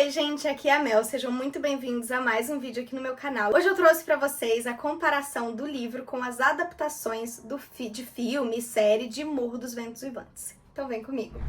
Oi gente, aqui é a Mel, sejam muito bem-vindos a mais um vídeo aqui no meu canal. Hoje eu trouxe pra vocês a comparação do livro com as adaptações de filme e série de Morro dos Ventos Uivantes. Então vem comigo.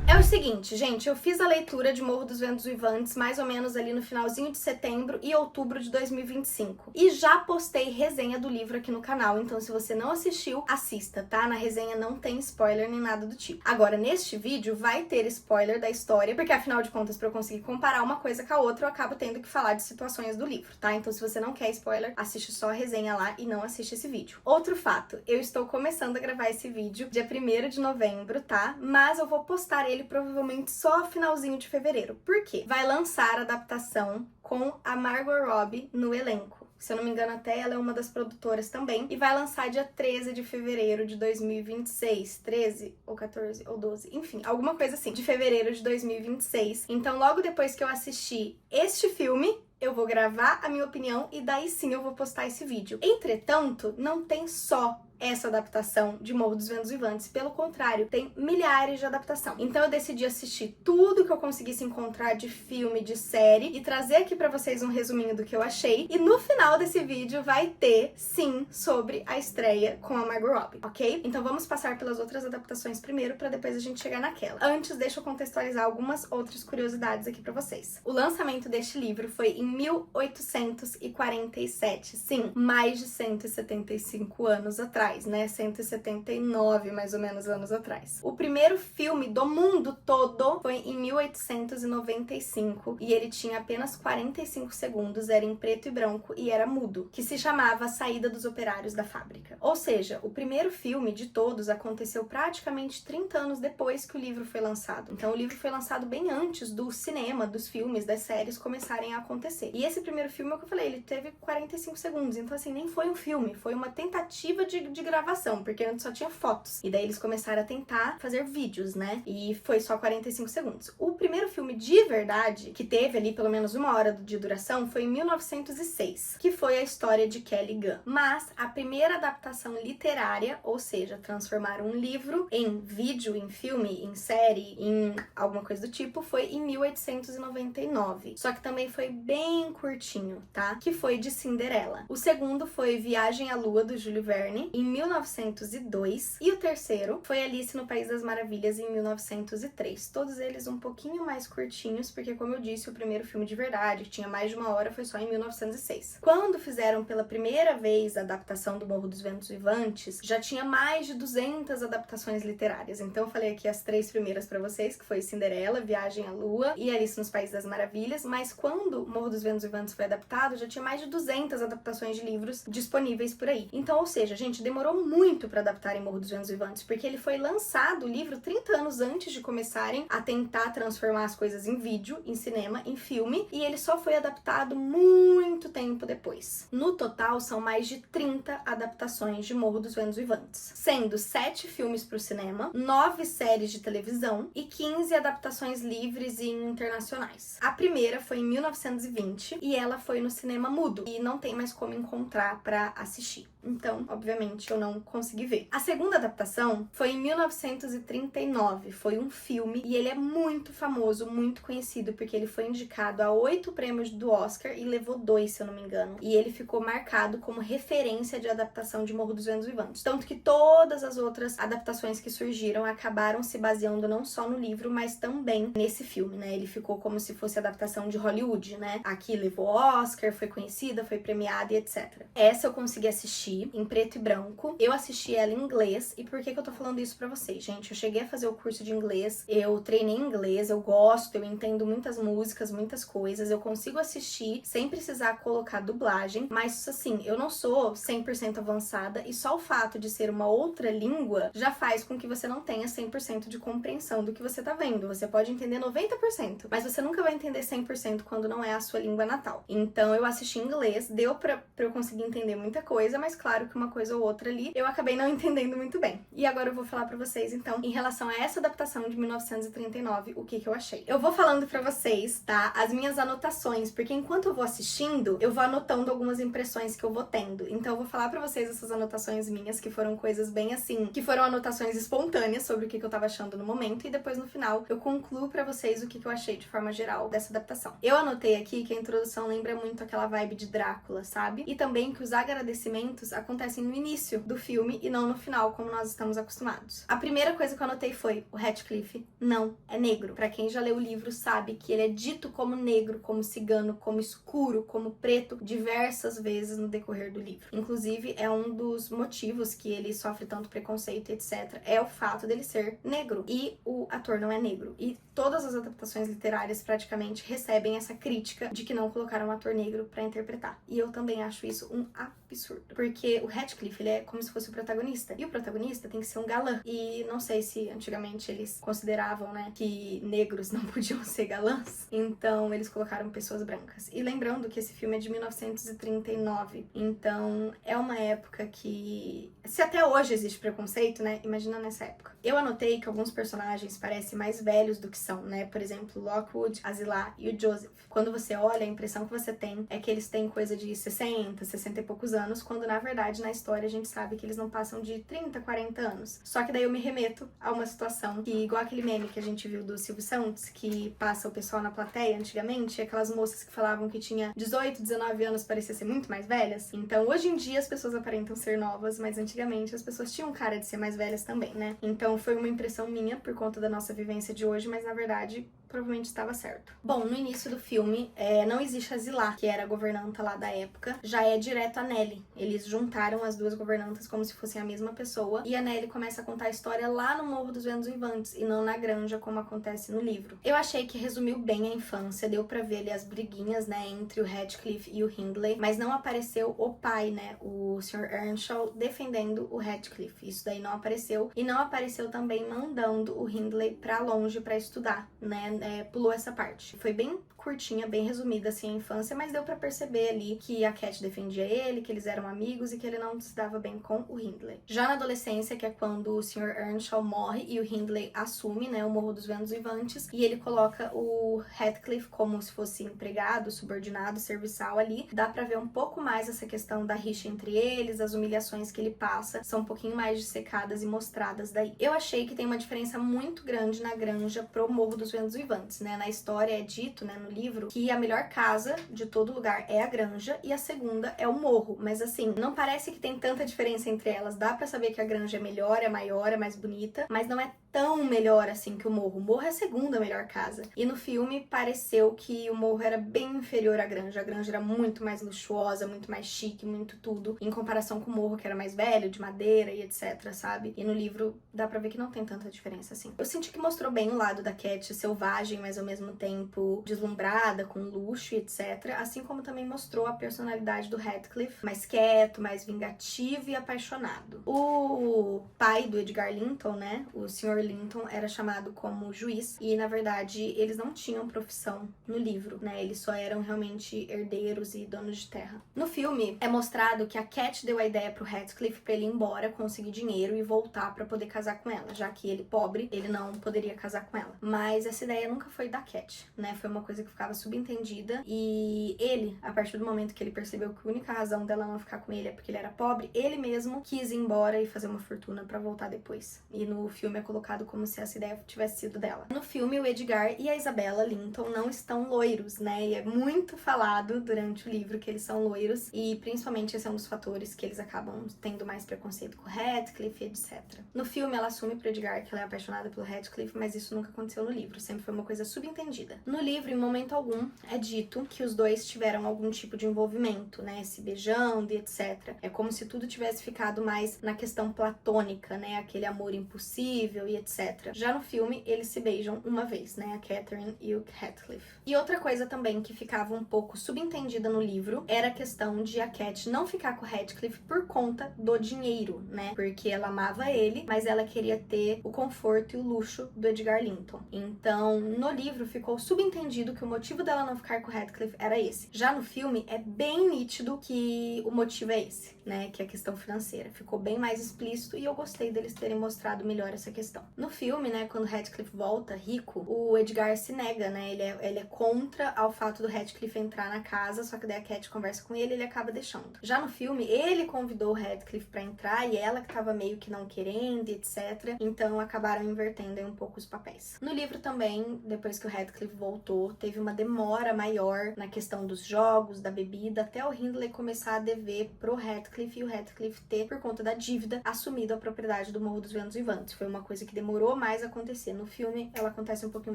É o seguinte, gente, eu fiz a leitura de Morro dos Ventos Uivantes mais ou menos ali no finalzinho de setembro e outubro de 2025. E já postei resenha do livro aqui no canal, então se você não assistiu, assista, tá? Na resenha não tem spoiler nem nada do tipo. Agora, neste vídeo vai ter spoiler da história, porque afinal de contas, pra eu conseguir comparar uma coisa com a outra, eu acabo tendo que falar de situações do livro, tá? Então se você não quer spoiler, assiste só a resenha lá e não assiste esse vídeo. Outro fato, eu estou começando a gravar esse vídeo dia 1º de novembro, tá? Mas eu vou postar ele provavelmente só finalzinho de fevereiro. Por quê? Vai lançar a adaptação com a Margot Robbie no elenco. Se eu não me engano, até ela é uma das produtoras também. E vai lançar dia 13 de fevereiro de 2026. 13 ou 14 ou 12, enfim, alguma coisa assim, de fevereiro de 2026. Então, logo depois que eu assistir este filme, eu vou gravar a minha opinião e daí sim eu vou postar esse vídeo. Entretanto, não tem só essa adaptação de Morro dos Ventos Uivantes, pelo contrário, tem milhares de adaptação. Então eu decidi assistir tudo que eu conseguisse encontrar de filme, de série e trazer aqui pra vocês um resuminho do que eu achei. E no final desse vídeo vai ter, sim, sobre a estreia com a Margot Robbie, ok? Então vamos passar pelas outras adaptações primeiro pra depois a gente chegar naquela. Antes, deixa eu contextualizar algumas outras curiosidades aqui pra vocês. O lançamento deste livro foi em 1847, sim, mais de 175 anos atrás. 179 mais ou menos anos atrás. O primeiro filme do mundo todo foi em 1895 e ele tinha apenas 45 segundos, era em preto e branco e era mudo, que se chamava A Saída dos Operários da Fábrica. Ou seja, o primeiro filme de todos aconteceu praticamente 30 anos depois que o livro foi lançado. Então o livro foi lançado bem antes do cinema, dos filmes, das séries começarem a acontecer. E esse primeiro filme, é o que eu falei, ele teve 45 segundos, então assim, nem foi um filme, foi uma tentativa de gravação, porque antes só tinha fotos. E daí eles começaram a tentar fazer vídeos, né? E foi só 45 segundos. O primeiro filme de verdade, que teve ali pelo menos 1 hora de duração, foi em 1906, que foi a história de Kelly Gunn. Mas a primeira adaptação literária, ou seja, transformar um livro em vídeo, em filme, em série, em alguma coisa do tipo, foi em 1899. Só que também foi bem curtinho, tá? Que foi de Cinderela. O segundo foi Viagem à Lua, do Júlio Verne, em 1902, e o terceiro foi Alice no País das Maravilhas, em 1903. Todos eles um pouquinho mais curtinhos, porque como eu disse, o primeiro filme de verdade, que tinha mais de 1 hora, foi só em 1906. Quando fizeram pela primeira vez a adaptação do Morro dos Ventos Uivantes, já tinha mais de 200 adaptações literárias. Então eu falei aqui as 3 primeiras pra vocês, que foi Cinderela, Viagem à Lua e Alice nos Países das Maravilhas, mas quando Morro dos Ventos Uivantes foi adaptado, já tinha mais de 200 adaptações de livros disponíveis por aí. Então, ou seja, gente, demorou muito para adaptar em Morro dos Ventos Uivantes, porque ele foi lançado, o livro, 30 anos antes de começarem a tentar transformar as coisas em vídeo, em cinema, em filme, e ele só foi adaptado muito tempo depois. No total, são mais de 30 adaptações de Morro dos Ventos Uivantes, sendo 7 filmes para o cinema, 9 séries de televisão e 15 adaptações livres e internacionais. A primeira foi em 1920 e ela foi no cinema mudo, e não tem mais como encontrar para assistir. Então, obviamente, eu não consegui ver. A segunda adaptação foi em 1939, foi um filme e ele é muito famoso, muito conhecido, porque ele foi indicado a 8 prêmios do Oscar e levou 2, se eu não me engano. E ele ficou marcado como referência de adaptação de Morro dos Ventos Uivantes. Tanto que todas as outras adaptações que surgiram acabaram se baseando não só no livro, mas também nesse filme, né? Ele ficou como se fosse adaptação de Hollywood, né? Aqui levou Oscar, foi conhecida, foi premiada e etc. Essa eu consegui assistir em preto e branco. Eu assisti ela em inglês. E por que eu tô falando isso pra vocês, gente? Eu cheguei a fazer o curso de inglês, eu treinei inglês, eu gosto, eu entendo muitas músicas, muitas coisas, eu consigo assistir sem precisar colocar dublagem, mas assim, eu não sou 100% avançada e só o fato de ser uma outra língua já faz com que você não tenha 100% de compreensão do que você tá vendo. Você pode entender 90%, mas você nunca vai entender 100% quando não é a sua língua natal. Então eu assisti em inglês, deu pra eu conseguir entender muita coisa, mas claro que uma coisa ou outra ali eu acabei não entendendo muito bem. E agora eu vou falar pra vocês, então, em relação a essa adaptação de 1939, o que eu achei. Eu vou falando pra vocês, tá, as minhas anotações, porque enquanto eu vou assistindo, eu vou anotando algumas impressões que eu vou tendo. Então eu vou falar pra vocês essas anotações minhas, que foram coisas bem assim, que foram anotações espontâneas sobre o que eu tava achando no momento, e depois no final eu concluo pra vocês o que eu achei de forma geral dessa adaptação. Eu anotei aqui que a introdução lembra muito aquela vibe de Drácula, sabe? E também que os agradecimentos acontecem no início do filme e não no final, como nós estamos acostumados. A primeira coisa que eu anotei foi: o Heathcliff não é negro. Pra quem já leu o livro sabe que ele é dito como negro, como cigano, como escuro, como preto diversas vezes no decorrer do livro. Inclusive, é um dos motivos que ele sofre tanto preconceito, etc. É o fato dele ser negro. E o ator não é negro. E todas as adaptações literárias praticamente recebem essa crítica de que não colocaram um ator negro pra interpretar. E eu também acho isso um absurdo. Porque o Heathcliff, ele é como se fosse o protagonista. E o protagonista tem que ser um galã. E não sei se antigamente eles consideravam, né, que negros não podiam ser galãs. Então eles colocaram pessoas brancas. E lembrando que esse filme é de 1939. Então é uma época que... se até hoje existe preconceito, né? Imagina nessa época. Eu anotei que alguns personagens parecem mais velhos do que são, né? Por exemplo, Lockwood, Asilah e o Joseph. Quando você olha, a impressão que você tem é que eles têm coisa de 60, 60 e poucos anos, quando na verdade na história a gente sabe que eles não passam de 30, 40 anos. Só que daí eu me remeto a uma situação que, igual aquele meme que a gente viu do Silvio Santos, que passa o pessoal na plateia antigamente, aquelas moças que falavam que tinha 18, 19 anos, parecia ser muito mais velhas. Então hoje em dia as pessoas aparentam ser novas, mas antigamente as pessoas tinham cara de ser mais velhas também, né? Então foi uma impressão minha por conta da nossa vivência de hoje, mas na verdade provavelmente estava certo. Bom, no início do filme, não existe a Asilah, que era a governanta lá da época, já é direto a Nellie. Eles juntaram as duas governantas como se fossem a mesma pessoa, e a Nellie começa a contar a história lá no Morro dos Ventos Uivantes, e não na granja, como acontece no livro. Eu achei que resumiu bem a infância, deu pra ver ali as briguinhas, né, entre o Heathcliff e o Hindley, mas não apareceu o pai, né, o Sr. Earnshaw, defendendo o Heathcliff. Isso daí não apareceu, e não apareceu também mandando o Hindley pra longe pra estudar, né, pulou essa parte. Foi bem curtinha, bem resumida assim a infância, mas deu pra perceber ali que a Cat defendia ele, que eles eram amigos e que ele não se dava bem com o Hindley. Já na adolescência, que é quando o Sr. Earnshaw morre e o Hindley assume, né, o Morro dos Ventos Uivantes, e ele coloca o Heathcliff como se fosse empregado, subordinado, serviçal ali, dá pra ver um pouco mais essa questão da rixa entre eles, as humilhações que ele passa, são um pouquinho mais dissecadas e mostradas daí. Eu achei que tem uma diferença muito grande na granja pro Morro dos Ventos Uivantes, né, na história é dito, né, no livro, que a melhor casa de todo lugar é a granja e a segunda é o morro, mas assim, não parece que tem tanta diferença entre elas, dá pra saber que a granja é melhor, é maior, é mais bonita, mas não é tão melhor assim que o morro. O morro é a segunda melhor casa. E no filme pareceu que o morro era bem inferior à granja. A granja era muito mais luxuosa, muito mais chique, muito tudo, em comparação com o morro, que era mais velho, de madeira e etc, sabe? E no livro dá pra ver que não tem tanta diferença assim. Eu senti que mostrou bem o lado da Cat selvagem, mas ao mesmo tempo deslumbrada, com luxo e etc. Assim como também mostrou a personalidade do Heathcliff, mais quieto, mais vingativo e apaixonado. O pai do Edgar Linton, né, o Sr. Linton, era chamado como juiz e, na verdade, eles não tinham profissão no livro, né, eles só eram realmente herdeiros e donos de terra. No filme, é mostrado que a Cat deu a ideia pro Heathcliff pra ele ir embora, conseguir dinheiro e voltar pra poder casar com ela, já que ele, pobre, ele não poderia casar com ela. Mas essa ideia nunca foi da Cat, né, foi uma coisa que ficava subentendida e ele, a partir do momento que ele percebeu que a única razão dela não ficar com ele é porque ele era pobre, ele mesmo quis ir embora e fazer uma fortuna pra voltar depois. E no filme é colocado como se essa ideia tivesse sido dela. No filme, o Edgar e a Isabella Linton não estão loiros, né? E é muito falado durante o livro que eles são loiros e principalmente esse é um dos fatores que eles acabam tendo mais preconceito com o Heathcliff, etc. No filme, ela assume pro Edgar que ela é apaixonada pelo Heathcliff, mas isso nunca aconteceu no livro, sempre foi uma coisa subentendida. No livro, em momento algum, é dito que os dois tiveram algum tipo de envolvimento, né? Se beijando e etc. É como se tudo tivesse ficado mais na questão platônica, né? Aquele amor impossível e etc. Já no filme, eles se beijam uma vez, né? A Catherine e o Heathcliff. E outra coisa também que ficava um pouco subentendida no livro era a questão de a Cat não ficar com o Heathcliff por conta do dinheiro, né? Porque ela amava ele, mas ela queria ter o conforto e o luxo do Edgar Linton. Então, no livro ficou subentendido que o motivo dela não ficar com o Radcliffe era esse. Já no filme é bem nítido que o motivo é esse, né, que é a questão financeira. Ficou bem mais explícito e eu gostei deles terem mostrado melhor essa questão. No filme, né, quando o Radcliffe volta rico, o Edgar se nega, né, ele é contra ao fato do Radcliffe entrar na casa, só que daí a Cat conversa com ele e ele acaba deixando. Já no filme, ele convidou o Radcliffe pra entrar e ela que tava meio que não querendo, etc. Então acabaram invertendo aí um pouco os papéis. No livro também, depois que o Radcliffe voltou, teve uma demora maior na questão dos jogos, da bebida, até o Hindley começar a dever pro Radcliffe e o Radcliffe ter, por conta da dívida, assumido a propriedade do Morro dos Ventos Vivantes. Foi uma coisa que demorou mais a acontecer. No filme, ela acontece um pouquinho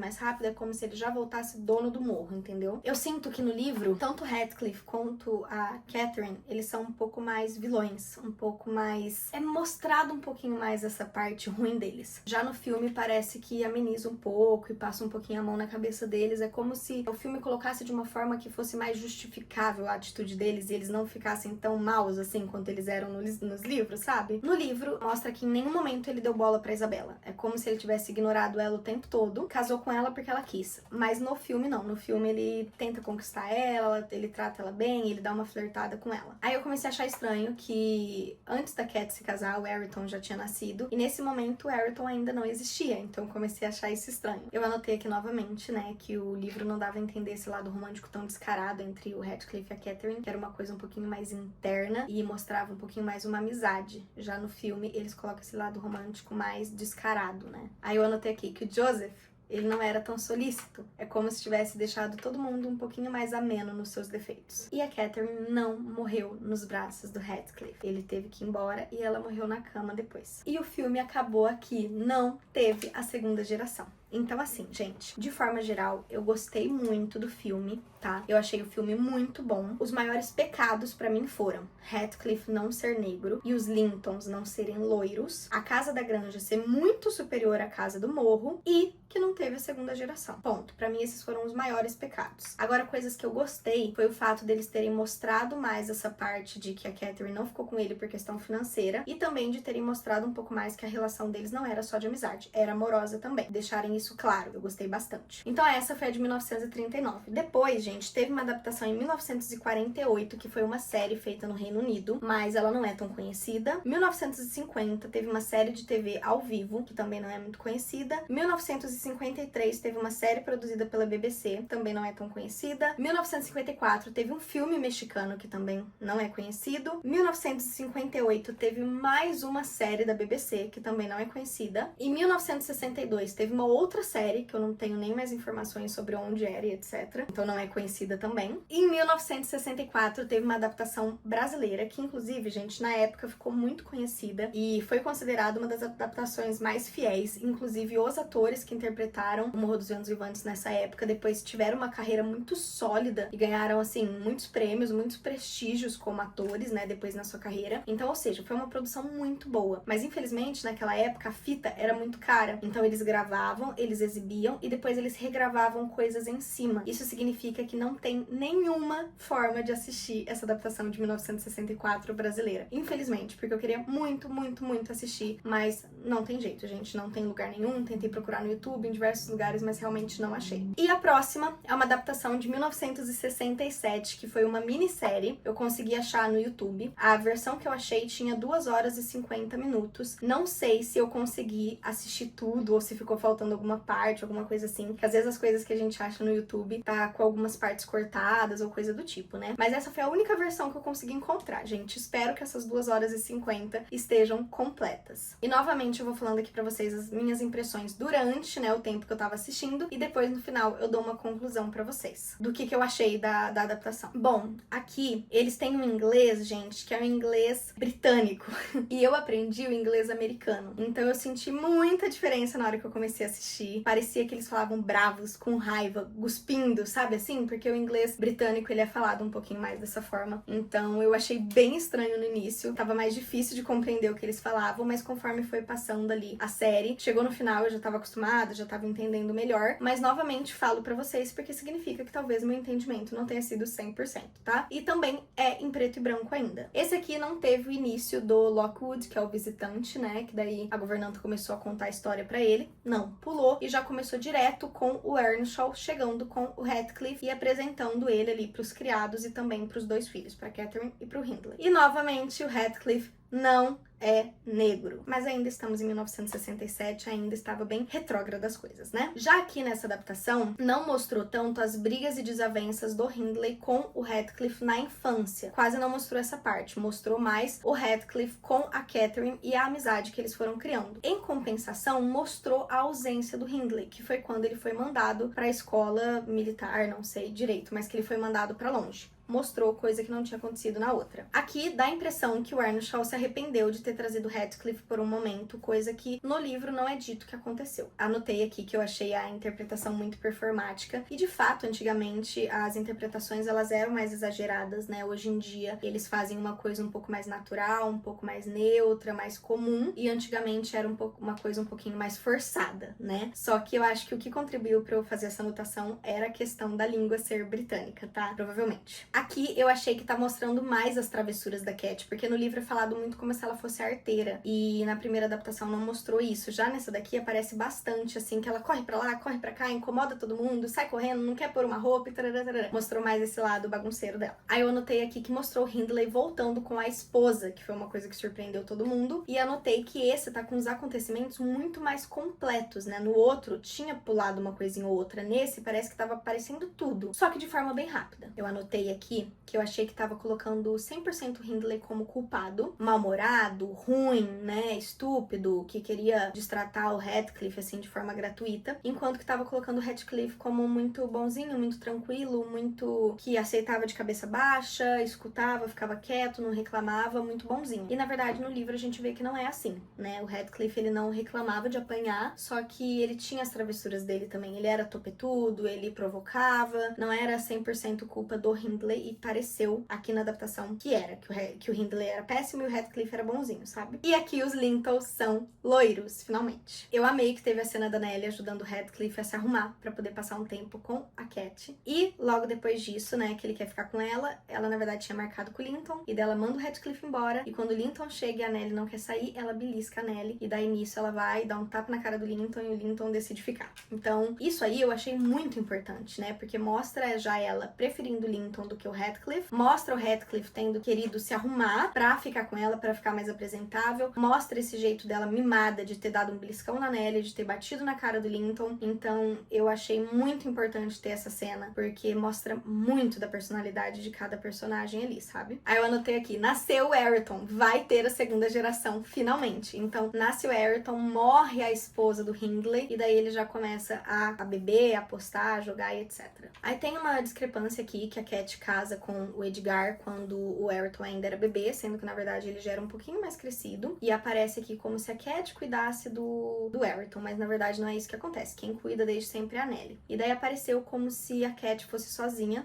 mais rápido, é como se ele já voltasse dono do morro, entendeu? Eu sinto que no livro, tanto o Radcliffe quanto a Catherine, eles são um pouco mais vilões, um pouco mais... é mostrado um pouquinho mais essa parte ruim deles. Já no filme, parece que ameniza um pouco e passa um pouquinho a mão na cabeça deles. É como se o filme colocasse de uma forma que fosse mais justificável a atitude deles e eles não ficassem tão maus assim quanto eles eram nos livros, sabe? No livro, mostra que em nenhum momento ele deu bola pra Isabela. É como se ele tivesse ignorado ela o tempo todo, casou com ela porque ela quis. Mas no filme, não. No filme, ele tenta conquistar ela, ele trata ela bem, ele dá uma flertada com ela. Aí eu comecei a achar estranho que antes da Cat se casar, o Ayrton já tinha nascido, e nesse momento o Ayrton ainda não existia, então eu comecei a achar isso estranho. Eu anotei aqui novamente, né, que o livro não dava a entender esse lado romântico tão descarado entre o Radcliffe e a Catherine, que era uma coisa um pouquinho mais interna e mostrava um pouquinho mais uma amizade. Já no filme, eles colocam esse lado romântico mais descarado, né. Aí eu anotei aqui que o Joseph, ele não era tão solícito. É como se tivesse deixado todo mundo um pouquinho mais ameno nos seus defeitos. E a Catherine não morreu nos braços do Radcliffe. Ele teve que ir embora e ela morreu na cama depois. E o filme acabou aqui. Não teve a segunda geração. Então, assim, gente, de forma geral, eu gostei muito do filme, tá? Eu achei o filme muito bom. Os maiores pecados pra mim foram Radcliffe não ser negro e os Lintons não serem loiros, a Casa da Granja ser muito superior à Casa do Morro e que não teve a segunda geração. Ponto. Pra mim, esses foram os maiores pecados. Agora, coisas que eu gostei foi o fato deles terem mostrado mais essa parte de que a Catherine não ficou com ele por questão financeira e também de terem mostrado um pouco mais que a relação deles não era só de amizade, era amorosa também. Deixarem isso claro, eu gostei bastante. Então essa foi a de 1939. Depois, gente, teve uma adaptação em 1948, que foi uma série feita no Reino Unido, mas ela não é tão conhecida. 1950 teve uma série de TV ao vivo, que também não é muito conhecida. 1953 teve uma série produzida pela BBC, também não é tão conhecida. 1954 teve um filme mexicano, que também não é conhecido. 1958 teve mais uma série da BBC, que também não é conhecida. Em 1962 teve uma outra série, que eu não tenho nem mais informações sobre onde era e etc. Então não é conhecida também. E em 1964 teve uma adaptação brasileira, que inclusive, gente, na época ficou muito conhecida e foi considerada uma das adaptações mais fiéis. Inclusive, os atores que interpretaram o Morro dos Ventos Vivantes nessa época, depois tiveram uma carreira muito sólida e ganharam, assim, muitos prêmios, muitos prestígios como atores, né, depois na sua carreira. Então, ou seja, foi uma produção muito boa. Mas, infelizmente, naquela época, a fita era muito cara. Então, eles gravavam, eles exibiam e depois eles regravavam coisas em cima. Isso significa que não tem nenhuma forma de assistir essa adaptação de 1964 brasileira. Infelizmente, porque eu queria muito, muito, muito assistir, mas não tem jeito, gente. Não tem lugar nenhum. Tentei procurar no YouTube, em diversos lugares, mas realmente não achei. E a próxima é uma adaptação de 1967, que foi uma minissérie. Eu consegui achar no YouTube. A versão que eu achei tinha 2 horas e 50 minutos. Não sei se eu consegui assistir tudo ou se ficou faltando alguma parte, alguma coisa assim. Que às vezes as coisas que a gente acha no YouTube tá com algumas partes cortadas ou coisa do tipo, né? Mas essa foi a única versão que eu consegui encontrar, gente. Espero que essas 2 horas e 50 estejam completas. E novamente eu vou falando aqui pra vocês as minhas impressões durante, né, o tempo que eu tava assistindo e depois no final eu dou uma conclusão pra vocês do que eu achei da adaptação. Bom, aqui eles têm um inglês, gente, que é um inglês britânico e eu aprendi o inglês americano. Então eu senti muita diferença na hora que eu comecei a assistir. Parecia que eles falavam bravos, com raiva, cuspindo, sabe assim? Porque o inglês britânico, ele é falado um pouquinho mais dessa forma. Então eu achei bem estranho no início. Tava mais difícil de compreender o que eles falavam, mas conforme foi passando ali a série, chegou no final eu já tava acostumada, já tava entendendo melhor. Mas novamente falo pra vocês porque significa que talvez meu entendimento não tenha sido 100%, tá? E também é em preto e branco ainda. Esse aqui não teve o início do Lockwood, que é o visitante, né? Que daí a governanta começou a contar a história pra ele. Não, pulou voltou e já começou direto com o Earnshaw, chegando com o Heathcliff e apresentando ele ali pros criados e também pros dois filhos, pra Catherine e pro Hindley. E novamente o Heathcliff não é negro. Mas ainda estamos em 1967, ainda estava bem retrógrada as coisas, né? Já aqui nessa adaptação, não mostrou tanto as brigas e desavenças do Hindley com o Heathcliff na infância. Quase não mostrou essa parte. Mostrou mais o Heathcliff com a Catherine e a amizade que eles foram criando. Em compensação, mostrou a ausência do Hindley, que foi quando ele foi mandado para a escola militar, não sei direito, mas que ele foi mandado para longe. Mostrou coisa que não tinha acontecido na outra. Aqui dá a impressão que o Earnshaw se arrependeu de ter trazido Heathcliff por um momento, coisa que no livro não é dito que aconteceu. Anotei aqui que eu achei a interpretação muito performática e de fato, antigamente as interpretações elas eram mais exageradas, né? Hoje em dia eles fazem uma coisa um pouco mais natural, um pouco mais neutra, mais comum, e antigamente era uma coisa um pouquinho mais forçada, né? Só que eu acho que o que contribuiu para eu fazer essa anotação era a questão da língua ser britânica, tá? Provavelmente. Aqui eu achei que tá mostrando mais as travessuras da Cat, porque no livro é falado muito como se ela fosse arteira, e na primeira adaptação não mostrou isso. Já nessa daqui aparece bastante, assim, que ela corre pra lá, corre pra cá, incomoda todo mundo, sai correndo, não quer pôr uma roupa e tarará. Mostrou mais esse lado bagunceiro dela. Aí eu anotei aqui que mostrou o Hindley voltando com a esposa, que foi uma coisa que surpreendeu todo mundo, e anotei que esse tá com os acontecimentos muito mais completos, né? No outro tinha pulado uma coisinha ou outra, nesse parece que tava aparecendo tudo, só que de forma bem rápida. Eu anotei aqui que eu achei que tava colocando 100% Hindley como culpado, mal-humorado, ruim, né, estúpido, que queria destratar o Heathcliff assim de forma gratuita, enquanto que tava colocando o Heathcliff como muito bonzinho, muito tranquilo, muito que aceitava de cabeça baixa, escutava, ficava quieto, não reclamava, muito bonzinho. E na verdade no livro a gente vê que não é assim, né? O Heathcliff ele não reclamava de apanhar, só que ele tinha as travessuras dele também. Ele era topetudo, ele provocava, não era 100% culpa do Hindley, e pareceu aqui na adaptação que era, que o Hindley era péssimo e o Heathcliff era bonzinho, sabe? E aqui os Lintles são loiros, finalmente. Eu amei que teve a cena da Nellie ajudando o Heathcliff a se arrumar pra poder passar um tempo com a Cat. E logo depois disso, né, que ele quer ficar com ela na verdade tinha marcado com o Linton, e dela manda o Heathcliff embora, e quando o Linton chega e a Nellie não quer sair, ela belisca a Nellie, e daí nisso ela vai dar um tapa na cara do Linton e o Linton decide ficar. Então, isso aí eu achei muito importante, né, porque mostra já ela preferindo o Linton do que o Heathcliff, mostra o Heathcliff tendo querido se arrumar pra ficar com ela, pra ficar mais apresentável, mostra esse jeito dela mimada de ter dado um beliscão na Nellie, de ter batido na cara do Linton. Então eu achei muito importante ter essa cena, porque mostra muito da personalidade de cada personagem ali, sabe? Aí eu anotei aqui, nasceu o Ayrton, vai ter a segunda geração, finalmente. Então nasce o Ayrton, morre a esposa do Hindley, e daí ele já começa a beber, a apostar, a jogar e etc. Aí tem uma discrepância aqui, que a Cat casa com o Edgar quando o Ayrton ainda era bebê, sendo que na verdade ele já era um pouquinho mais crescido, e aparece aqui como se a Cat cuidasse do Ayrton, mas na verdade não é isso que acontece, quem cuida desde sempre é a Nellie. E daí apareceu como se a Cat fosse sozinha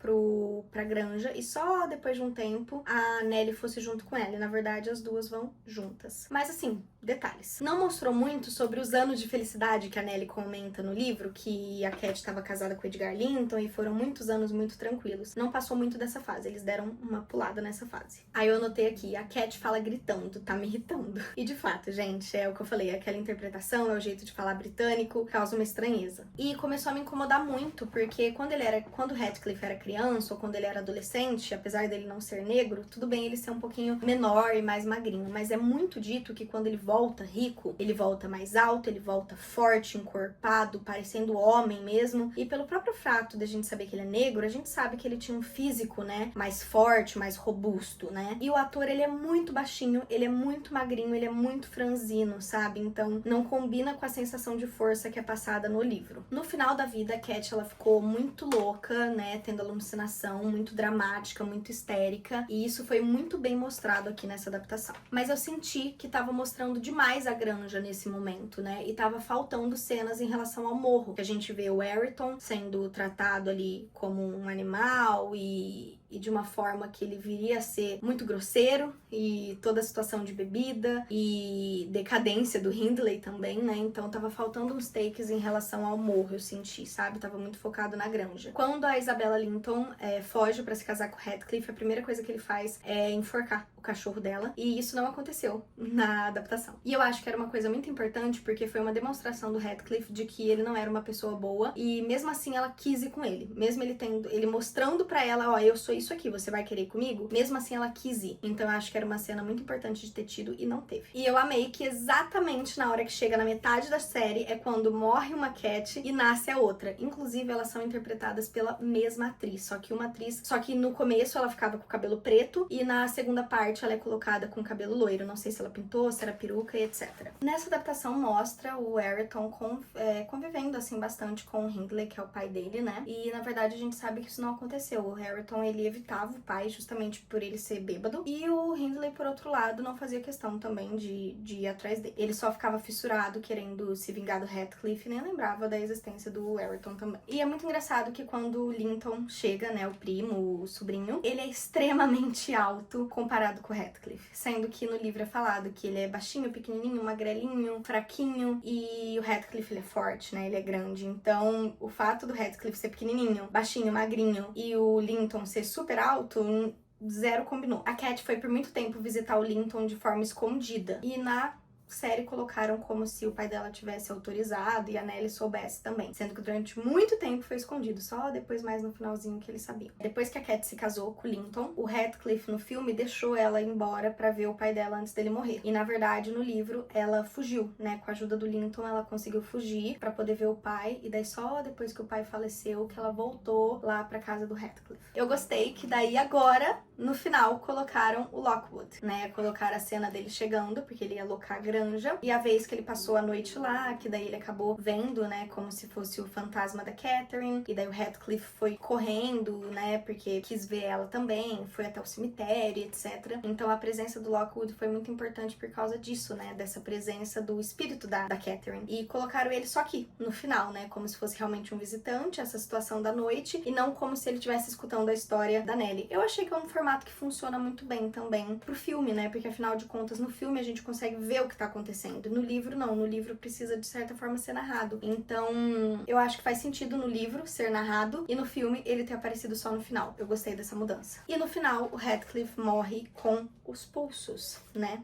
pra granja, e só depois de um tempo a Nellie fosse junto com ela, e na verdade as duas vão juntas. Mas assim, detalhes. Não mostrou muito sobre os anos de felicidade que a Nellie comenta no livro, que a Cat estava casada com o Edgar Linton e foram muitos anos muito tranquilos. Não passou muito dessa fase, eles deram uma pulada nessa fase. Aí eu anotei aqui, a Cat fala gritando, tá me irritando. E de fato, gente, é o que eu falei, aquela interpretação, é o jeito de falar britânico, causa uma estranheza. E começou a me incomodar muito, porque quando o Heathcliff era criança, ou quando ele era adolescente, apesar dele não ser negro, tudo bem ele ser um pouquinho menor e mais magrinho, mas é muito dito que quando ele volta rico, ele volta mais alto, ele volta forte, encorpado, parecendo homem mesmo, e pelo próprio fato da gente saber que ele é negro, a gente sabe que ele tinha um físico, né, mais forte, mais robusto, né, e o ator, ele é muito baixinho, ele é muito magrinho, ele é muito franzino, sabe, então não combina com a sensação de força que é passada no livro. No final da vida, a Cat, ela ficou muito louca, né, tendo alucinação, muito dramática, muito histérica, e isso foi muito bem mostrado aqui nessa adaptação. Mas eu senti que tava mostrando demais a granja nesse momento, né, e tava faltando cenas em relação ao morro, que a gente vê o Ayrton sendo tratado ali como um animal e e de uma forma que ele viria a ser muito grosseiro, e toda a situação de bebida e decadência do Hindley também, né? Então tava faltando uns takes em relação ao morro, eu senti, sabe? Tava muito focado na granja. Quando a Isabella Linton foge pra se casar com o Heathcliff, a primeira coisa que ele faz é enforcar o cachorro dela, e isso não aconteceu na adaptação. E eu acho que era uma coisa muito importante, porque foi uma demonstração do Heathcliff de que ele não era uma pessoa boa, e mesmo assim ela quis ir com ele. Mesmo ele mostrando pra ela, ó, eu sou isso aqui, você vai querer ir comigo? Mesmo assim ela quis ir. Então eu acho que era uma cena muito importante de ter tido e não teve. E eu amei que exatamente na hora que chega na metade da série é quando morre uma Cat e nasce a outra. Inclusive elas são interpretadas pela mesma atriz, só que no começo ela ficava com o cabelo preto e na segunda parte ela é colocada com cabelo loiro. Não sei se ela pintou, se era peruca e etc. Nessa adaptação mostra o Ayrton convivendo assim bastante com o Hindley, que é o pai dele, né? E na verdade a gente sabe que isso não aconteceu. O Ayrton, ele evitava o pai justamente por ele ser bêbado, e o Hindley, por outro lado, não fazia questão também de ir atrás dele. Ele só ficava fissurado querendo se vingar do Heathcliff e nem lembrava da existência do Ayrton também. E é muito engraçado que quando o Linton chega, né, o primo, o sobrinho, ele é extremamente alto comparado com o Heathcliff, sendo que no livro é falado que ele é baixinho, pequenininho, magrelinho, fraquinho, e o Heathcliff, ele é forte, né, ele é grande. Então o fato do Heathcliff ser pequenininho, baixinho, magrinho, e o Linton ser super alto, zero combinou. A Cat foi por muito tempo visitar o Linton de forma escondida, e na série colocaram como se o pai dela tivesse autorizado e a Nellie soubesse também, sendo que durante muito tempo foi escondido, só depois mais no finalzinho que eles sabiam. Depois que a Cat se casou com o Linton, o Heathcliff no filme deixou ela ir embora pra ver o pai dela antes dele morrer. E na verdade no livro ela fugiu, né, com a ajuda do Linton ela conseguiu fugir pra poder ver o pai, e daí só depois que o pai faleceu que ela voltou lá pra casa do Heathcliff. Eu gostei que daí agora, no final, colocaram o Lockwood, né, colocaram a cena dele chegando, porque ele ia alocar a granja, e a vez que ele passou a noite lá, que daí ele acabou vendo, né, como se fosse o fantasma da Catherine, e daí o Heathcliff foi correndo, né, porque quis ver ela também, foi até o cemitério, etc. Então a presença do Lockwood foi muito importante por causa disso, né, dessa presença do espírito da Catherine. E colocaram ele só aqui, no final, né, como se fosse realmente um visitante, essa situação da noite, e não como se ele estivesse escutando a história da Nellie. Eu achei que é um formato que funciona muito bem também pro filme, né, porque afinal de contas no filme a gente consegue ver o que tá acontecendo. No livro, não. No livro precisa, de certa forma, ser narrado. Então, eu acho que faz sentido no livro ser narrado e no filme ele ter aparecido só no final. Eu gostei dessa mudança. E no final, o Heathcliff morre com os pulsos, né?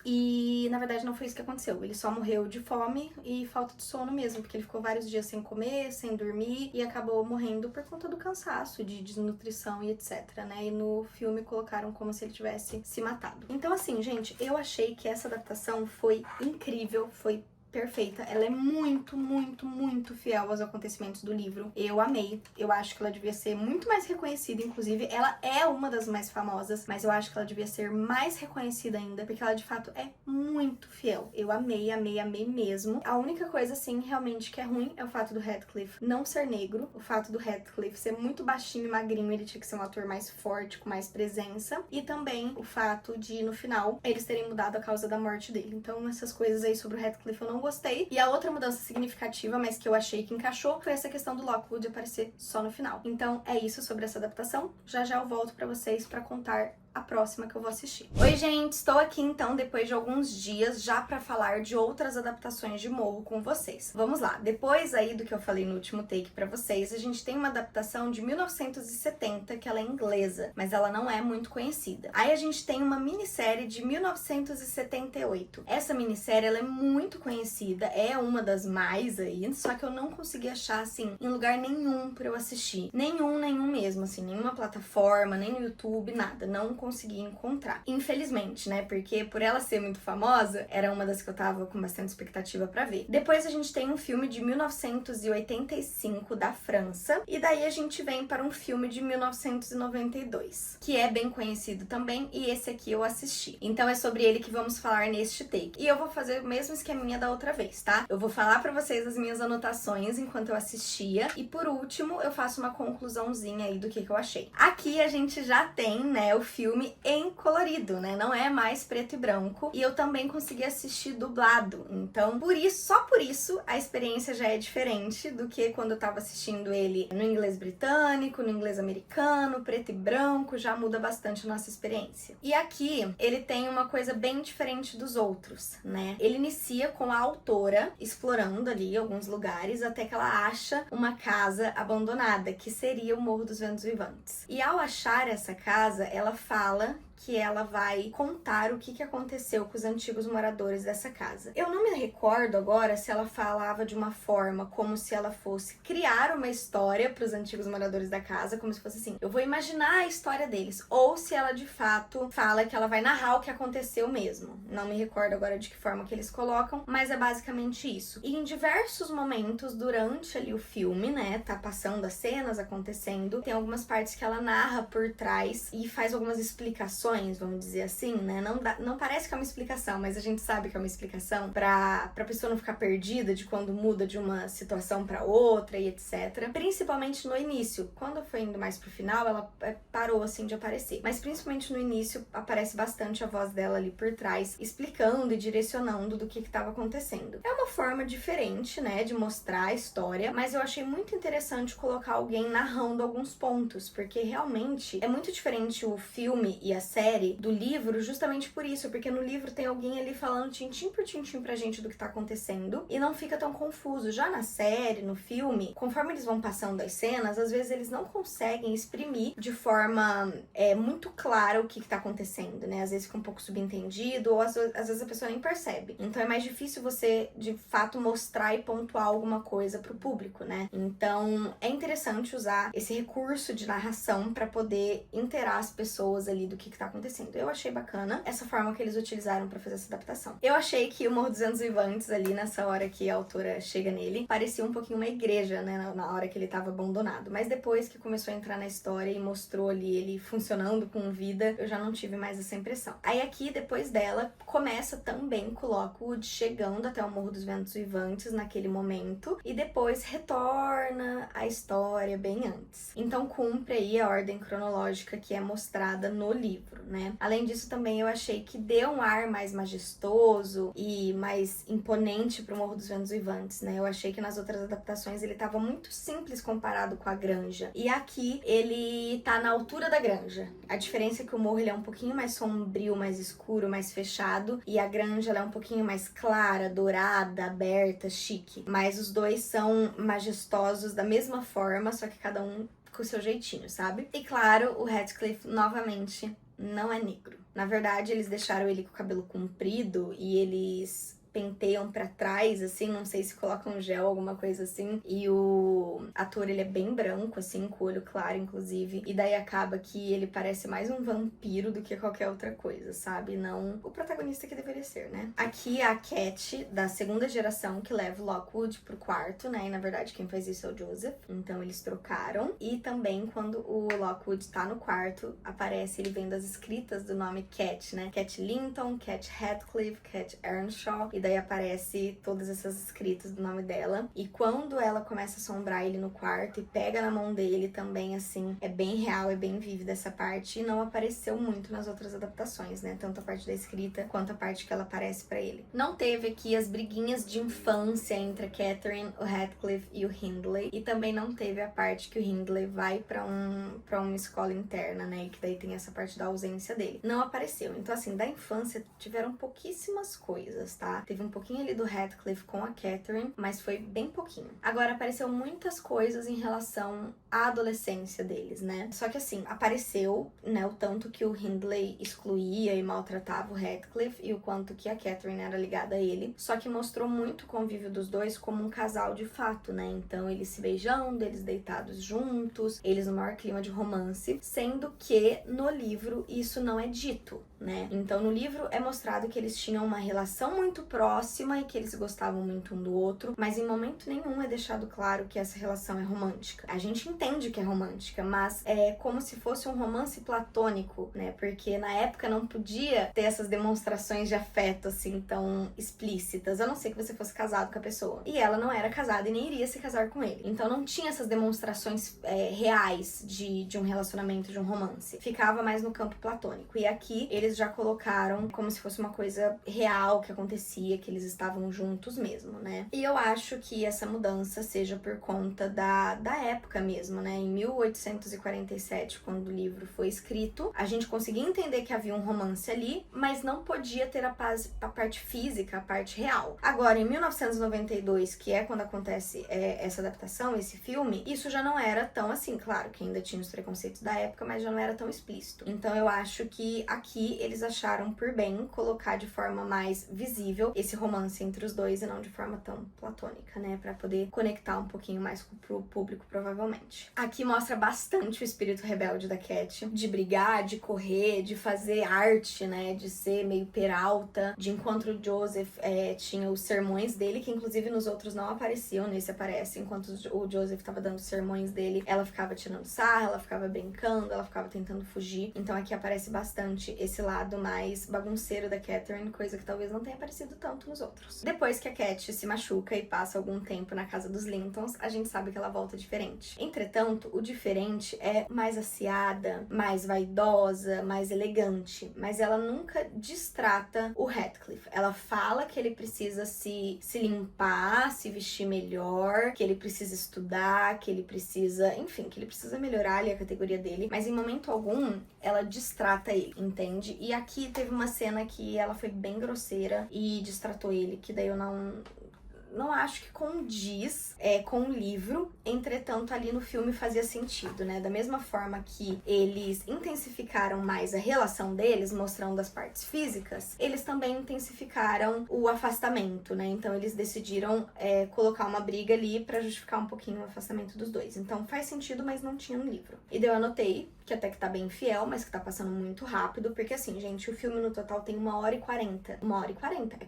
E, na verdade, não foi isso que aconteceu. Ele só morreu de fome e falta de sono mesmo, porque ele ficou vários dias sem comer, sem dormir, e acabou morrendo por conta do cansaço, de desnutrição e etc, né? E no filme colocaram como se ele tivesse se matado. Então, assim, gente, eu achei que essa adaptação foi incrível, foi perfeita. Ela é muito, muito, muito fiel aos acontecimentos do livro. Eu amei. Eu acho que ela devia ser muito mais reconhecida, inclusive. Ela é uma das mais famosas, mas eu acho que ela devia ser mais reconhecida ainda, porque ela, de fato, é muito fiel. Eu amei, amei, amei mesmo. A única coisa, assim, realmente que é ruim é o fato do Heathcliff não ser negro, o fato do Heathcliff ser muito baixinho e magrinho, ele tinha que ser um ator mais forte, com mais presença, e também o fato de, no final, eles terem mudado a causa da morte dele. Então, essas coisas aí sobre o Heathcliff eu não gostei. E a outra mudança significativa, mas que eu achei que encaixou, foi essa questão do Lockwood aparecer só no final. Então é isso sobre essa adaptação. Já já eu volto pra vocês pra contar a próxima que eu vou assistir. Oi, gente! Estou aqui então depois de alguns dias já pra falar de outras adaptações de Morro com vocês. Vamos lá! Depois aí do que eu falei no último take pra vocês, a gente tem uma adaptação de 1970 que ela é inglesa, mas ela não é muito conhecida. Aí a gente tem uma minissérie de 1978. Essa minissérie ela é muito conhecida, é uma das mais aí, só que eu não consegui achar assim em lugar nenhum pra eu assistir. Nenhum mesmo, assim, nenhuma plataforma, nem no YouTube, nada. Não consegui encontrar. Infelizmente, né? Porque por ela ser muito famosa, era uma das que eu tava com bastante expectativa pra ver. Depois a gente tem um filme de 1985 da França, e daí a gente vem para um filme de 1992, que é bem conhecido também, e esse aqui eu assisti. Então é sobre ele que vamos falar neste take. E eu vou fazer o mesmo esqueminha da outra vez, tá? Eu vou falar pra vocês as minhas anotações enquanto eu assistia, e por último eu faço uma conclusãozinha aí do que eu achei. Aqui a gente já tem, né, o filme em colorido, né? Não é mais preto e branco. E eu também consegui assistir dublado. Então, só por isso, a experiência já é diferente do que quando eu tava assistindo ele no inglês britânico, no inglês americano, preto e branco, já muda bastante a nossa experiência. E aqui, ele tem uma coisa bem diferente dos outros, né? Ele inicia com a autora explorando ali alguns lugares até que ela acha uma casa abandonada, que seria o Morro dos Ventos Vivantes. E ao achar essa casa, ela fala que ela vai contar o que aconteceu com os antigos moradores dessa casa. Eu não me recordo agora se ela falava de uma forma como se ela fosse criar uma história para os antigos moradores da casa, como se fosse assim, eu vou imaginar a história deles, ou se ela de fato fala que ela vai narrar o que aconteceu mesmo. Não me recordo agora de que forma que eles colocam, mas é basicamente isso. E em diversos momentos durante ali o filme, né, tá passando as cenas acontecendo, tem algumas partes que ela narra por trás e faz algumas explicações, vamos dizer assim, né? Não parece que é uma explicação, mas a gente sabe que é uma explicação pra pessoa não ficar perdida de quando muda de uma situação pra outra e etc. Principalmente no início. Quando foi indo mais pro final, ela parou assim de aparecer. Mas principalmente no início aparece bastante a voz dela ali por trás, explicando e direcionando do que estava acontecendo. É uma forma diferente, né, de mostrar a história, mas eu achei muito interessante colocar alguém narrando alguns pontos, porque realmente é muito diferente o filme e a série do livro justamente por isso, porque no livro tem alguém ali falando tintim por tintim pra gente do que tá acontecendo e não fica tão confuso. Já na série, no filme, conforme eles vão passando as cenas, às vezes eles não conseguem exprimir de forma muito clara o que tá acontecendo, né? Às vezes fica um pouco subentendido ou às vezes a pessoa nem percebe. Então é mais difícil você, de fato, mostrar e pontuar alguma coisa pro público, né? Então é interessante usar esse recurso de narração pra poder inteirar as pessoas ali do que tá acontecendo. Eu achei bacana essa forma que eles utilizaram pra fazer essa adaptação. Eu achei que o Morro dos Ventos Vivantes ali, nessa hora que a autora chega nele, parecia um pouquinho uma igreja, né, na hora que ele tava abandonado. Mas depois que começou a entrar na história e mostrou ali ele funcionando com vida, eu já não tive mais essa impressão. Aí aqui, depois dela, começa também com o Lockwood chegando até o Morro dos Ventos Vivantes naquele momento e depois retorna a história bem antes. Então cumpre aí a ordem cronológica que é mostrada no livro, né? Além disso, também eu achei que deu um ar mais majestoso e mais imponente pro Morro dos Ventos Vivantes, né? Eu achei que nas outras adaptações ele tava muito simples comparado com a Granja. E aqui ele tá na altura da Granja. A diferença é que o morro ele é um pouquinho mais sombrio, mais escuro, mais fechado, e a Granja ela é um pouquinho mais clara, dourada, aberta, chique. Mas os dois são majestosos da mesma forma, só que cada um com o seu jeitinho, sabe? E claro, o Radcliffe novamente não é negro. Na verdade, eles deixaram ele com o cabelo comprido e eles penteiam pra trás, assim, não sei se colocam gel, alguma coisa assim. E o ator, ele é bem branco, assim, com o olho claro, inclusive. E daí acaba que ele parece mais um vampiro do que qualquer outra coisa, sabe? Não o protagonista que deveria ser, né? Aqui é a Cat, da segunda geração, que leva o Lockwood pro quarto, né? E na verdade quem faz isso é o Joseph. Então eles trocaram. E também quando o Lockwood tá no quarto, aparece ele vendo as escritas do nome Cat, né? Cat Linton, Cat Radcliffe, Cat Earnshaw. E daí aparece todas essas escritas do nome dela. E quando ela começa a assombrar ele no quarto e pega na mão dele também, assim, é bem real, é bem vívida essa parte. E não apareceu muito nas outras adaptações, né? Tanto a parte da escrita quanto a parte que ela aparece pra ele. Não teve aqui as briguinhas de infância entre a Catherine, o Radcliffe e o Hindley. E também não teve a parte que o Hindley vai pra uma escola interna, né? E que daí tem essa parte da ausência dele. Não apareceu. Então, assim, da infância tiveram pouquíssimas coisas, tá? Teve um pouquinho ali do Radcliffe com a Catherine, mas foi bem pouquinho. Agora, apareceu muitas coisas em relação à adolescência deles, né? Só que assim, apareceu, né, o tanto que o Hindley excluía e maltratava o Radcliffe e o quanto que a Catherine era ligada a ele. Só que mostrou muito o convívio dos dois como um casal de fato, né? Então, eles se beijando, eles deitados juntos, eles no maior clima de romance, sendo que no livro isso não é dito, né? Então, no livro é mostrado que eles tinham uma relação muito próxima e que eles gostavam muito um do outro, mas em momento nenhum é deixado claro que essa relação é romântica. A gente entende que é romântica, mas é como se fosse um romance platônico, né? Porque na época não podia ter essas demonstrações de afeto assim tão explícitas, a não ser que você fosse casado com a pessoa. E ela não era casada e nem iria se casar com ele. Então não tinha essas demonstrações reais de um relacionamento, de um romance. Ficava mais no campo platônico. E aqui eles já colocaram como se fosse uma coisa real que acontecia parecia que eles estavam juntos mesmo, né? E eu acho que essa mudança seja por conta da época mesmo, né? Em 1847, quando o livro foi escrito, a gente conseguia entender que havia um romance ali, mas não podia ter a parte física, a parte real. Agora, em 1992, que é quando acontece essa adaptação, esse filme, isso já não era tão assim, claro que ainda tinha os preconceitos da época, mas já não era tão explícito. Então eu acho que aqui eles acharam por bem colocar de forma mais visível esse romance entre os dois e não de forma tão platônica, né? Pra poder conectar um pouquinho mais pro público, provavelmente. Aqui mostra bastante o espírito rebelde da Cat, de brigar, de correr, de fazer arte, né? De ser meio peralta, de enquanto o Joseph tinha os sermões dele, que inclusive nos outros não apareciam, nesse aparece. Enquanto o Joseph tava dando os sermões dele, ela ficava tirando sarro, ela ficava brincando, ela ficava tentando fugir. Então aqui aparece bastante esse lado mais bagunceiro da Catherine, coisa que talvez não tenha aparecido tanto nos outros. Depois que a Cat se machuca e passa algum tempo na casa dos Lintons, a gente sabe que ela volta diferente. Entretanto, o diferente é mais aciada, mais vaidosa, mais elegante, mas ela nunca destrata o Heathcliff. Ela fala que ele precisa se limpar, se vestir melhor, que ele precisa estudar, que ele precisa, enfim, que ele precisa melhorar ali a categoria dele, mas em momento algum ela destrata ele, entende? E aqui teve uma cena que ela foi bem grosseira e destratou ele, que daí eu não acho que condiz com o livro, entretanto ali no filme fazia sentido, né? Da mesma forma que eles intensificaram mais a relação deles, mostrando as partes físicas, eles também intensificaram o afastamento, né? Então eles decidiram colocar uma briga ali pra justificar um pouquinho o afastamento dos dois. Então faz sentido, mas não tinha no livro. E daí eu anotei que até que tá bem fiel, mas que tá passando muito rápido, porque assim, gente, o filme no total tem 1h40. 1h40, é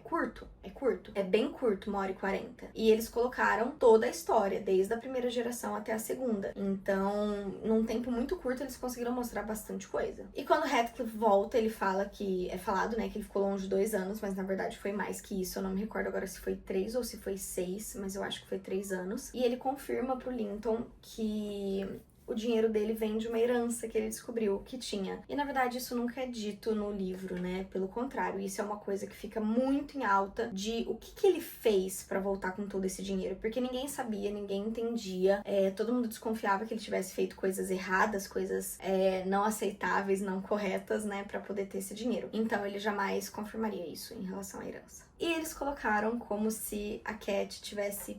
curto, é bem curto, 1h40. E eles colocaram toda a história, desde a primeira geração até a segunda. Então, num tempo muito curto, eles conseguiram mostrar bastante coisa. E quando Heathcliff volta, ele fala que, é falado, né, que ele ficou longe 2 anos, mas na verdade foi mais que isso. Eu não me recordo agora se foi 3 ou se foi 6, mas eu acho que foi 3 anos. E ele confirma pro Linton que o dinheiro dele vem de uma herança que ele descobriu que tinha. E na verdade isso nunca é dito no livro, né? Pelo contrário, isso é uma coisa que fica muito em alta de o que ele fez pra voltar com todo esse dinheiro. Porque ninguém sabia, ninguém entendia, todo mundo desconfiava que ele tivesse feito coisas erradas, coisas não aceitáveis, não corretas, né? Pra poder ter esse dinheiro. Então ele jamais confirmaria isso em relação à herança. E eles colocaram como se a Cat tivesse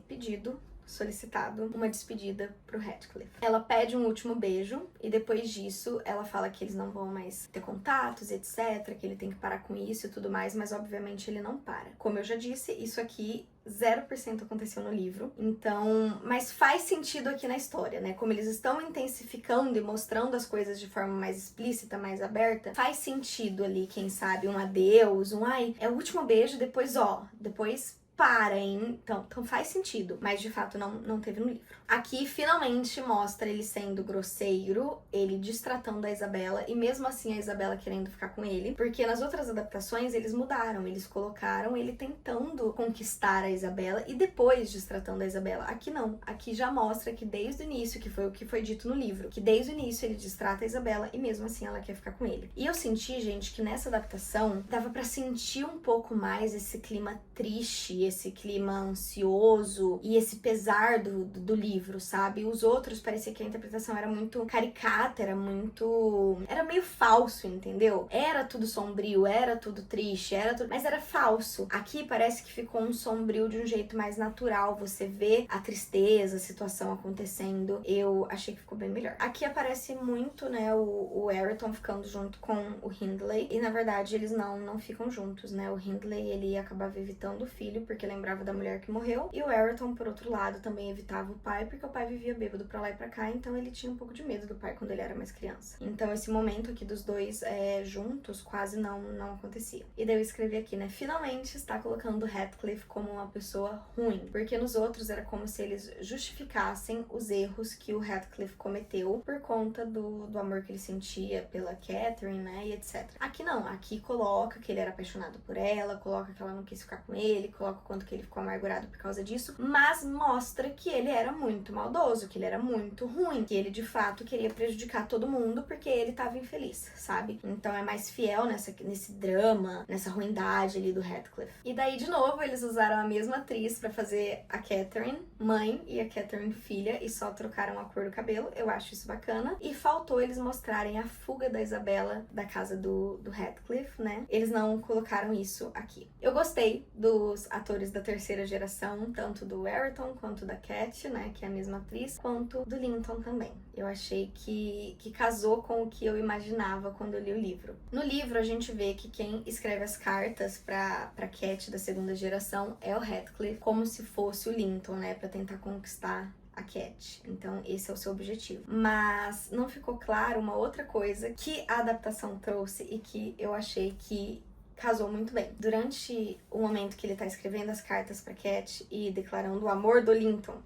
solicitado uma despedida pro Heathcliff. Ela pede um último beijo e depois disso ela fala que eles não vão mais ter contatos, etc, que ele tem que parar com isso e tudo mais, mas obviamente ele não para. Como eu já disse, isso aqui 0% aconteceu no livro, então, mas faz sentido aqui na história, né? Como eles estão intensificando e mostrando as coisas de forma mais explícita, mais aberta, faz sentido ali, quem sabe, um adeus, é o último beijo, depois para, hein? Então faz sentido, mas de fato não teve no livro. Aqui finalmente mostra ele sendo grosseiro, ele destratando a Isabela e mesmo assim a Isabela querendo ficar com ele, porque nas outras adaptações eles mudaram, eles colocaram ele tentando conquistar a Isabela e depois destratando a Isabela. Aqui não, aqui já mostra que desde o início, que foi o que foi dito no livro, que desde o início ele destrata a Isabela e mesmo assim ela quer ficar com ele. E eu senti, gente, que nessa adaptação dava pra sentir um pouco mais esse clima triste, esse clima ansioso e esse pesar do livro, sabe? Os outros parecia que a interpretação era muito caricata, era meio falso, entendeu? Era tudo sombrio, era tudo triste, mas era falso. Aqui parece que ficou um sombrio de um jeito mais natural, você vê a tristeza, a situação acontecendo. Eu achei que ficou bem melhor. Aqui aparece muito, né, o Ayrton ficando junto com o Hindley e na verdade eles não ficam juntos, né? O Hindley, ele acabava evitando o filho porque lembrava da mulher que morreu, e o Ayrton, por outro lado, também evitava o pai porque o pai vivia bêbado pra lá e pra cá, então ele tinha um pouco de medo do pai quando ele era mais criança. Então esse momento aqui dos dois juntos quase não acontecia. E daí eu escrevi aqui, né, finalmente está colocando Heathcliff como uma pessoa ruim, porque nos outros era como se eles justificassem os erros que o Heathcliff cometeu por conta do amor que ele sentia pela Catherine, né, e etc. Aqui não, aqui coloca que ele era apaixonado por ela, coloca que ela não quis ficar com ele, coloca quanto que ele ficou amargurado por causa disso, mas mostra que ele era muito maldoso, que ele era muito ruim, que ele de fato queria prejudicar todo mundo porque ele tava infeliz, sabe? Então é mais fiel nesse drama, nessa ruindade ali do Radcliffe. E daí, de novo, eles usaram a mesma atriz pra fazer a Catherine, mãe, e a Catherine, filha, e só trocaram a cor do cabelo. Eu acho isso bacana. E faltou eles mostrarem a fuga da Isabella da casa do Radcliffe, né? Eles não colocaram isso aqui. Eu gostei dos atores da terceira geração, tanto do Ayrton quanto da Cat, né, que é a mesma atriz, quanto do Linton também. Eu achei que casou com o que eu imaginava quando eu li o livro. No livro, a gente vê que quem escreve as cartas pra Cat da segunda geração é o Radcliffe, como se fosse o Linton, né, pra tentar conquistar a Cat. Então, esse é o seu objetivo. Mas não ficou claro uma outra coisa que a adaptação trouxe e que eu achei que casou muito bem. Durante o momento que ele tá escrevendo as cartas pra Cat e declarando o amor do Linton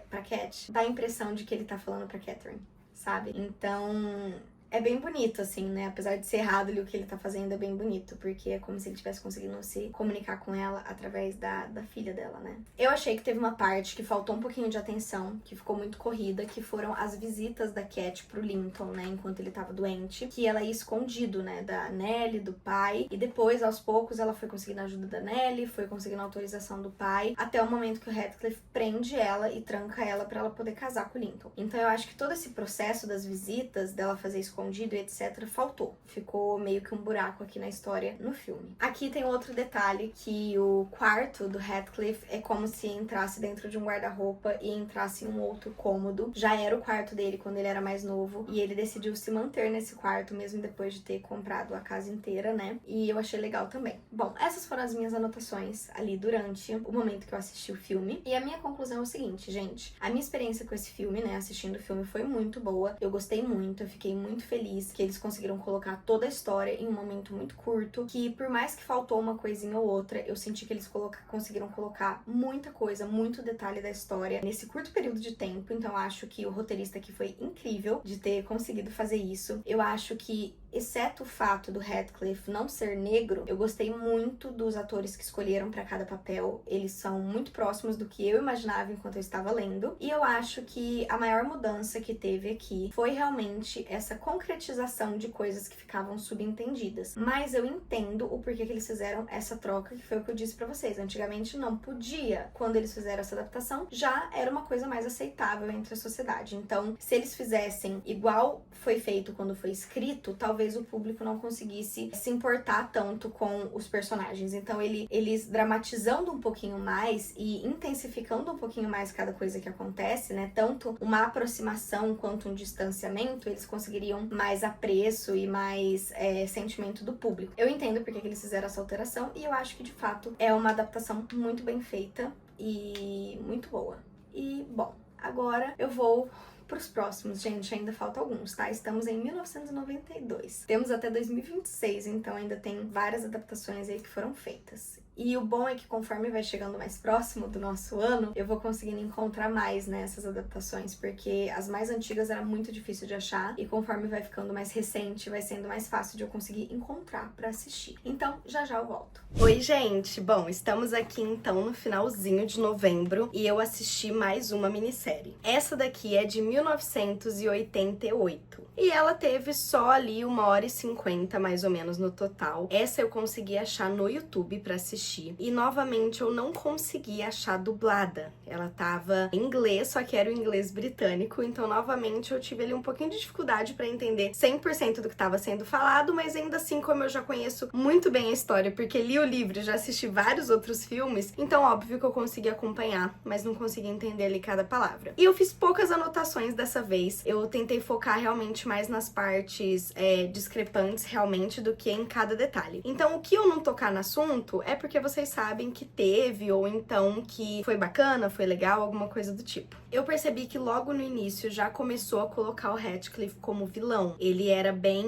pra Cat, dá a impressão de que ele tá falando pra Catherine, sabe? Então, é bem bonito, assim, né? Apesar de ser errado ali o que ele tá fazendo, é bem bonito, porque é como se ele tivesse conseguindo se comunicar com ela através da filha dela, né? Eu achei que teve uma parte que faltou um pouquinho de atenção, que ficou muito corrida, que foram as visitas da Cat pro Linton, né? Enquanto ele tava doente, que ela ia escondido, né? Da Nellie, do pai, e depois, aos poucos, ela foi conseguindo a ajuda da Nellie, foi conseguindo a autorização do pai, até o momento que o Radcliffe prende ela e tranca ela pra ela poder casar com o Linton. Então eu acho que todo esse processo das visitas, dela fazer escondido e etc, faltou. Ficou meio que um buraco aqui na história no filme. Aqui tem outro detalhe, que o quarto do Radcliffe é como se entrasse dentro de um guarda-roupa e entrasse em um outro cômodo. Já era o quarto dele quando ele era mais novo e ele decidiu se manter nesse quarto mesmo depois de ter comprado a casa inteira, né? E eu achei legal também. Bom, essas foram as minhas anotações ali durante o momento que eu assisti o filme. E a minha conclusão é o seguinte, gente. A minha experiência com esse filme, né, assistindo o filme, foi muito boa. Eu gostei muito, eu fiquei muito feliz que eles conseguiram colocar toda a história em um momento muito curto, que por mais que faltou uma coisinha ou outra, eu senti que eles conseguiram colocar muita coisa, muito detalhe da história nesse curto período de tempo. Então eu acho que o roteirista aqui foi incrível de ter conseguido fazer isso. Eu acho que, exceto o fato do Radcliffe não ser negro, eu gostei muito dos atores que escolheram pra cada papel. Eles são muito próximos do que eu imaginava enquanto eu estava lendo. E eu acho que a maior mudança que teve aqui foi realmente essa concretização de coisas que ficavam subentendidas. Mas eu entendo o porquê que eles fizeram essa troca, que foi o que eu disse pra vocês. Antigamente não podia. Quando eles fizeram essa adaptação, já era uma coisa mais aceitável entre a sociedade. Então, se eles fizessem igual foi feito quando foi escrito, talvez o público não conseguisse se importar tanto com os personagens. Então, eles dramatizando um pouquinho mais e intensificando um pouquinho mais cada coisa que acontece, né? Tanto uma aproximação quanto um distanciamento, eles conseguiriam mais apreço e mais sentimento do público. Eu entendo porque que eles fizeram essa alteração e eu acho que, de fato, é uma adaptação muito bem feita e muito boa. E, bom, agora eu vou pros próximos, gente, ainda falta alguns, tá? Estamos em 1992. Temos até 2026, então ainda tem várias adaptações aí que foram feitas. E o bom é que conforme vai chegando mais próximo do nosso ano, eu vou conseguindo encontrar mais, né, essas adaptações, porque as mais antigas era muito difícil de achar e conforme vai ficando mais recente, vai sendo mais fácil de eu conseguir encontrar pra assistir. Então, já já eu volto. Oi, gente! Bom, estamos aqui então no finalzinho de novembro e eu assisti mais uma minissérie. Essa daqui é de 1988. E ela teve só ali 1h50 mais ou menos no total. Essa eu consegui achar no YouTube pra assistir. E novamente eu não consegui achar dublada. Ela tava em inglês, só que era o inglês britânico. Então novamente eu tive ali um pouquinho de dificuldade pra entender 100% do que tava sendo falado. Mas ainda assim, como eu já conheço muito bem a história, porque li o livro e já assisti vários outros filmes, então óbvio que eu consegui acompanhar, mas não consegui entender ali cada palavra. E eu fiz poucas anotações dessa vez. Eu tentei focar realmente mais nas partes discrepantes realmente do que em cada detalhe. Então o que eu não tocar no assunto é porque vocês sabem que teve, ou então que foi bacana, foi legal, alguma coisa do tipo. Eu percebi que logo no início já começou a colocar o Radcliffe como vilão. Ele era bem,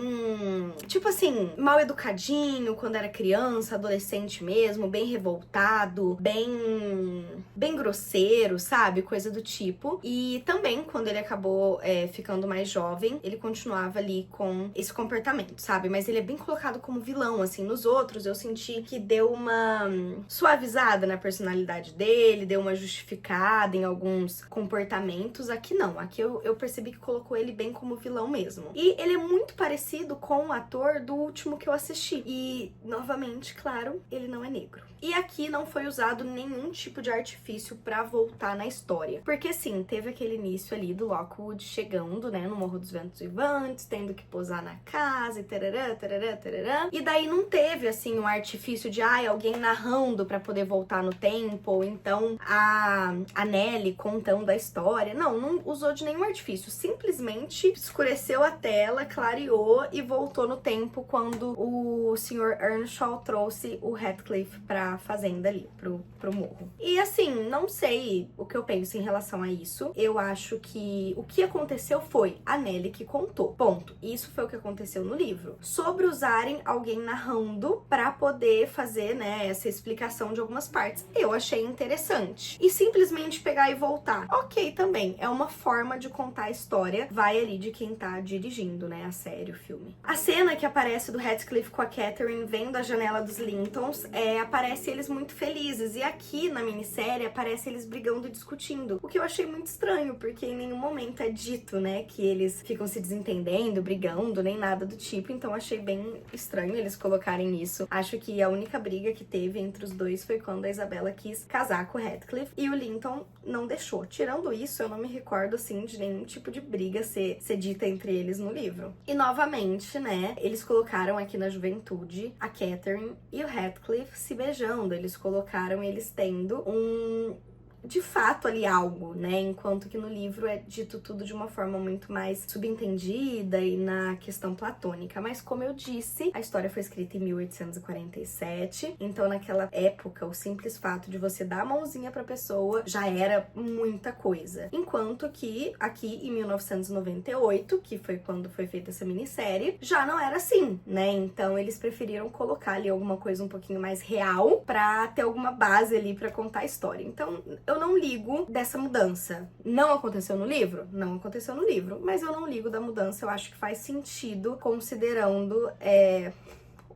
tipo assim, mal educadinho quando era criança, adolescente mesmo, bem revoltado, bem grosseiro, sabe? Coisa do tipo. E também quando ele acabou ficando mais jovem, ele continuava ali com esse comportamento, sabe? Mas ele é bem colocado como vilão, assim. Nos outros, eu senti que deu uma suavizada na personalidade dele, deu uma justificada em alguns comportamentos. Aqui não, aqui eu percebi que colocou ele bem como vilão mesmo. E ele é muito parecido com o ator do último que eu assisti. E, novamente, claro, ele não é negro. E aqui não foi usado nenhum tipo de artifício pra voltar na história. Porque, sim, teve aquele início ali do Lockwood chegando, né, no Morro dos Ventos Vivantes, tendo que posar na casa e tarará, tarará, tarará. E daí não teve, assim, um artifício de, alguém narrando pra poder voltar no tempo, ou então a Nellie contando a história. Não usou de nenhum artifício. Simplesmente escureceu a tela, clareou e voltou no tempo quando o Sr. Earnshaw trouxe o Heathcliff pra fazenda ali, pro morro. E assim, não sei o que eu penso em relação a isso. Eu acho que o que aconteceu foi a Nellie que contou. Ponto. Isso foi o que aconteceu no livro. Sobre usarem alguém narrando pra poder fazer, né, essa explicação de algumas partes. Eu achei interessante. E simplesmente pegar e voltar. Ok, também. É uma forma de contar a história. Vai ali de quem tá dirigindo, né, a série, o filme. A cena que aparece do Heathcliff com a Catherine vendo a janela dos Lintons, aparece eles muito felizes. E aqui na minissérie aparece eles brigando e discutindo. O que eu achei muito estranho, porque em nenhum momento é dito, né, que eles ficam se desentendendo, brigando, nem nada do tipo. Então achei bem estranho eles colocarem isso. Acho que a única briga que teve entre os dois foi quando a Isabella quis casar com o Heathcliff e o Linton não deixou. Tirando isso, eu não me recordo, assim, de nenhum tipo de briga ser dita entre eles no livro. E novamente, né, eles colocaram aqui na juventude a Catherine e o Heathcliff se beijando. Eles colocaram eles tendo de fato ali algo, né? Enquanto que no livro é dito tudo de uma forma muito mais subentendida e na questão platônica. Mas como eu disse, a história foi escrita em 1847, então naquela época o simples fato de você dar a mãozinha pra pessoa já era muita coisa. Enquanto que aqui em 1998, que foi quando foi feita essa minissérie, já não era assim, né? Então eles preferiram colocar ali alguma coisa um pouquinho mais real pra ter alguma base ali pra contar a história. Então eu não ligo dessa mudança. Não aconteceu no livro? Não aconteceu no livro, mas eu não ligo da mudança. Eu acho que faz sentido considerando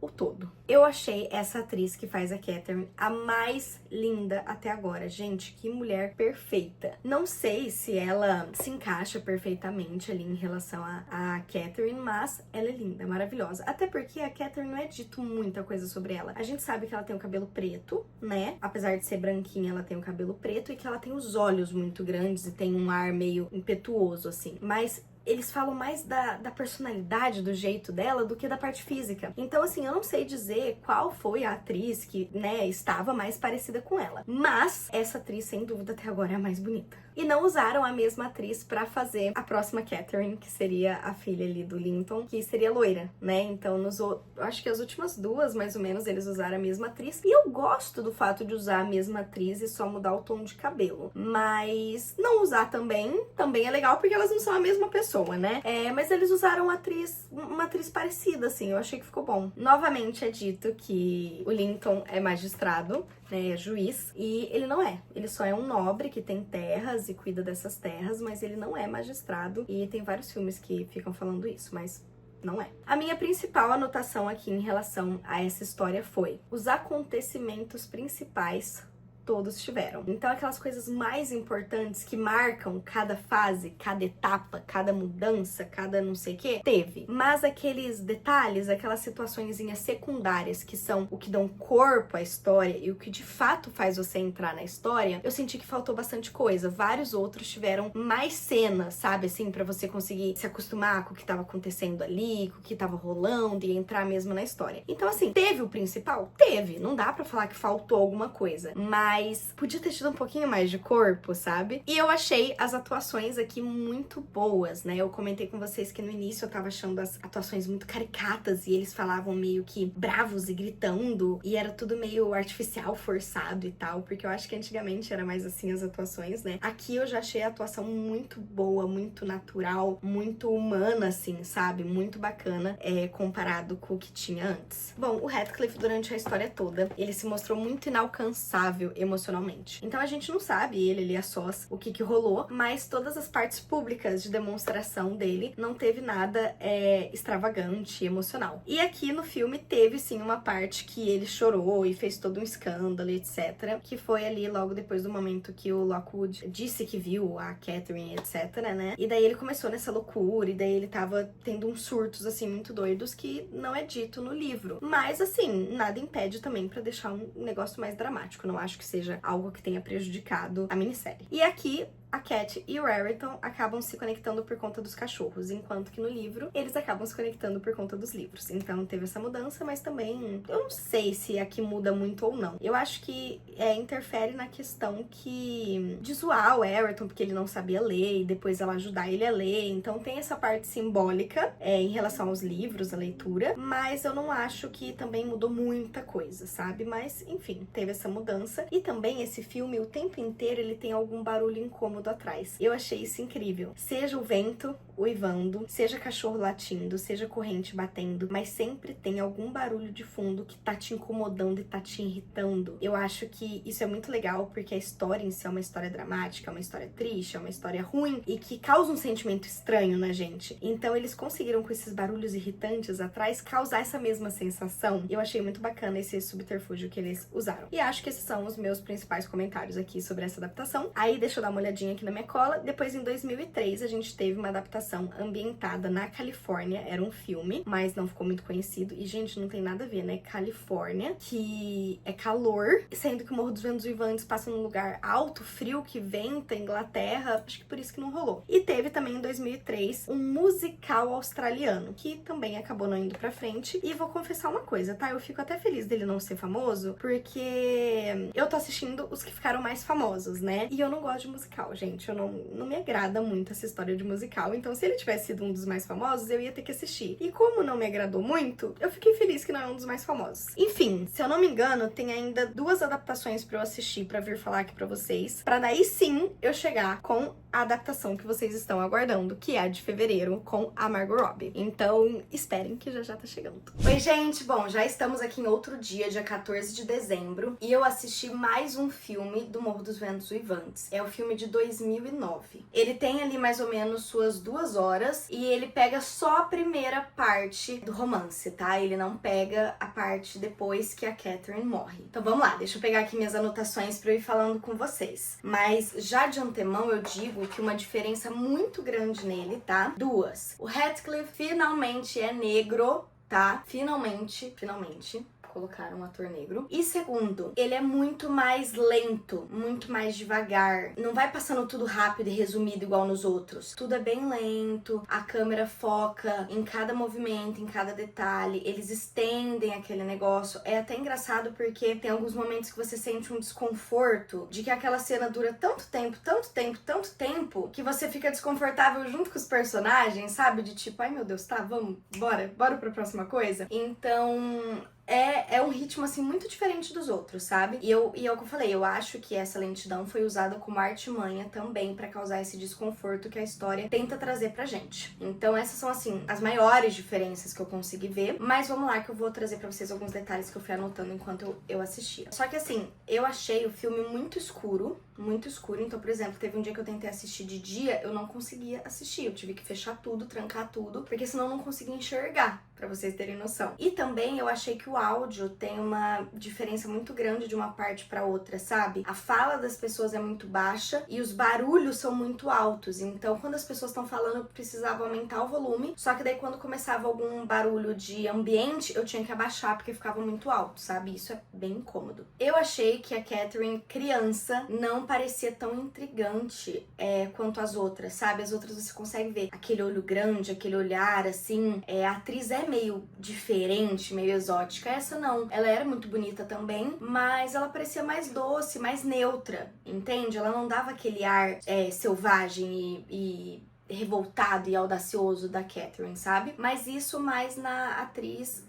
o todo. Eu achei essa atriz que faz a Catherine a mais linda até agora. Gente, que mulher perfeita. Não sei se ela se encaixa perfeitamente ali em relação a Catherine, mas ela é linda, maravilhosa. Até porque a Catherine não é dito muita coisa sobre ela. A gente sabe que ela tem o cabelo preto, né? Apesar de ser branquinha, ela tem o cabelo preto e que ela tem os olhos muito grandes e tem um ar meio impetuoso, assim. Mas eles falam mais da personalidade, do jeito dela, do que da parte física. Então, assim, eu não sei dizer qual foi a atriz que, né, estava mais parecida com ela. Mas essa atriz, sem dúvida, até agora é a mais bonita. E não usaram a mesma atriz pra fazer a próxima Catherine, que seria a filha ali do Linton, que seria loira, né? Então, acho que as últimas duas, mais ou menos, eles usaram a mesma atriz. E eu gosto do fato de usar a mesma atriz e só mudar o tom de cabelo. Mas não usar também é legal, porque elas não são a mesma pessoa, né? Mas eles usaram uma atriz parecida, assim, eu achei que ficou bom. Novamente é dito que o Linton é magistrado, né, é juiz, e ele não é. Ele só é um nobre que tem terras e cuida dessas terras, mas ele não é magistrado, e tem vários filmes que ficam falando isso, mas não é. A minha principal anotação aqui em relação a essa história foi: os acontecimentos principais todos tiveram. Então, aquelas coisas mais importantes que marcam cada fase, cada etapa, cada mudança, cada não sei o que, teve. Mas aqueles detalhes, aquelas situaçõezinhas secundárias que são o que dão corpo à história e o que de fato faz você entrar na história, eu senti que faltou bastante coisa. Vários outros tiveram mais cenas, sabe, assim, pra você conseguir se acostumar com o que tava acontecendo ali, com o que tava rolando e entrar mesmo na história. Então, assim, teve o principal? Teve. Não dá pra falar que faltou alguma coisa. Mas podia ter tido um pouquinho mais de corpo, sabe? E eu achei as atuações aqui muito boas, né? Eu comentei com vocês que no início eu tava achando as atuações muito caricatas e eles falavam meio que bravos e gritando e era tudo meio artificial, forçado e tal, porque eu acho que antigamente era mais assim as atuações, né? Aqui eu já achei a atuação muito boa, muito natural, muito humana, assim, sabe? Muito bacana, comparado com o que tinha antes. Bom, o Heathcliff durante a história toda, ele se mostrou muito inalcançável emocionalmente. Então a gente não sabe, ele ali a sós, o que rolou, mas todas as partes públicas de demonstração dele não teve nada extravagante, emocional. E aqui no filme teve sim uma parte que ele chorou e fez todo um escândalo, etc. Que foi ali logo depois do momento que o Lockwood disse que viu a Catherine, etc, né? E daí ele começou nessa loucura, e daí ele tava tendo uns surtos, assim, muito doidos que não é dito no livro. Mas, assim, nada impede também pra deixar um negócio mais dramático. Não acho que seja algo que tenha prejudicado a minissérie. E aqui, a Cat e o Raritan acabam se conectando por conta dos cachorros, enquanto que no livro eles acabam se conectando por conta dos livros. Então teve essa mudança, mas também eu não sei se aqui muda muito ou não. Eu acho que interfere na questão de zoar o Raritan, porque ele não sabia ler, e depois ela ajudar ele a ler. Então tem essa parte simbólica em relação aos livros, a leitura, mas eu não acho que também mudou muita coisa, sabe? Mas, enfim, teve essa mudança. E também esse filme, o tempo inteiro, ele tem algum barulho incômodo atrás. Eu achei isso incrível. Seja o vento uivando, seja cachorro latindo, seja corrente batendo, mas sempre tem algum barulho de fundo que tá te incomodando e tá te irritando. Eu acho que isso é muito legal, porque a história em si é uma história dramática, é uma história triste, é uma história ruim e que causa um sentimento estranho na gente. Então eles conseguiram, com esses barulhos irritantes atrás, causar essa mesma sensação. Eu achei muito bacana esse subterfúgio que eles usaram. E acho que esses são os meus principais comentários aqui sobre essa adaptação. Aí deixa eu dar uma olhadinha aqui na minha cola. Depois, em 2003, a gente teve uma adaptação ambientada na Califórnia. Era um filme, mas não ficou muito conhecido. E, gente, não tem nada a ver, né? Califórnia, que é calor, sendo que o Morro dos Ventos Uivantes passa num lugar alto, frio, que venta, Inglaterra. Acho que por isso que não rolou. E teve também, em 2003, um musical australiano, que também acabou não indo pra frente. E vou confessar uma coisa, tá? Eu fico até feliz dele não ser famoso, porque eu tô assistindo os que ficaram mais famosos, né? E eu não gosto de musical, gente. Eu não me agrada muito essa história de musical. Então, se ele tivesse sido um dos mais famosos, eu ia ter que assistir. E como não me agradou muito, eu fiquei feliz que não é um dos mais famosos. Enfim, se eu não me engano, tem ainda 2 adaptações pra eu assistir, pra vir falar aqui pra vocês, pra daí sim eu chegar com a adaptação que vocês estão aguardando, que é a de fevereiro, com a Margot Robbie. Então, esperem que já tá chegando. Oi, gente! Bom, já estamos aqui em outro dia 14 de dezembro, e eu assisti mais um filme do Morro dos Ventos Uivantes. É o filme de 2009. Ele tem ali mais ou menos suas 2 horas, e ele pega só a primeira parte do romance, tá? Ele não pega a parte depois que a Catherine morre. Então vamos lá, deixa eu pegar aqui minhas anotações pra eu ir falando com vocês. Mas já de antemão eu digo que uma diferença muito grande nele, tá? 2. O Radcliffe finalmente é negro, tá? Finalmente colocaram um ator negro. E segundo, ele é muito mais lento, muito mais devagar. Não vai passando tudo rápido e resumido igual nos outros. Tudo é bem lento, a câmera foca em cada movimento, em cada detalhe. Eles estendem aquele negócio. É até engraçado porque tem alguns momentos que você sente um desconforto de que aquela cena dura tanto tempo, que você fica desconfortável junto com os personagens, sabe? De tipo, ai meu Deus, tá, vamos, bora pra próxima coisa. Então, é um ritmo, assim, muito diferente dos outros, sabe? E é o que eu falei, eu acho que essa lentidão foi usada como artimanha também pra causar esse desconforto que a história tenta trazer pra gente. Então essas são, assim, as maiores diferenças que eu consegui ver. Mas vamos lá que eu vou trazer pra vocês alguns detalhes que eu fui anotando enquanto eu assistia. Só que, assim, eu achei o filme muito escuro. Então, por exemplo, teve um dia que eu tentei assistir de dia, eu não conseguia assistir. Eu tive que fechar tudo, trancar tudo, porque senão eu não conseguia enxergar, pra vocês terem noção. E também eu achei que o áudio tem uma diferença muito grande de uma parte pra outra, sabe? A fala das pessoas é muito baixa e os barulhos são muito altos. Então, quando as pessoas estão falando, eu precisava aumentar o volume. Só que daí, quando começava algum barulho de ambiente, eu tinha que abaixar, porque ficava muito alto, sabe? Isso é bem incômodo. Eu achei que a Catherine, criança, não parecia tão intrigante quanto as outras, sabe? As outras você consegue ver aquele olho grande, aquele olhar, assim. A atriz é meio diferente, meio exótica. Essa não. Ela era muito bonita também, mas ela parecia mais doce, mais neutra, entende? Ela não dava aquele ar selvagem e revoltado e audacioso da Catherine, sabe? Mas isso mais na atriz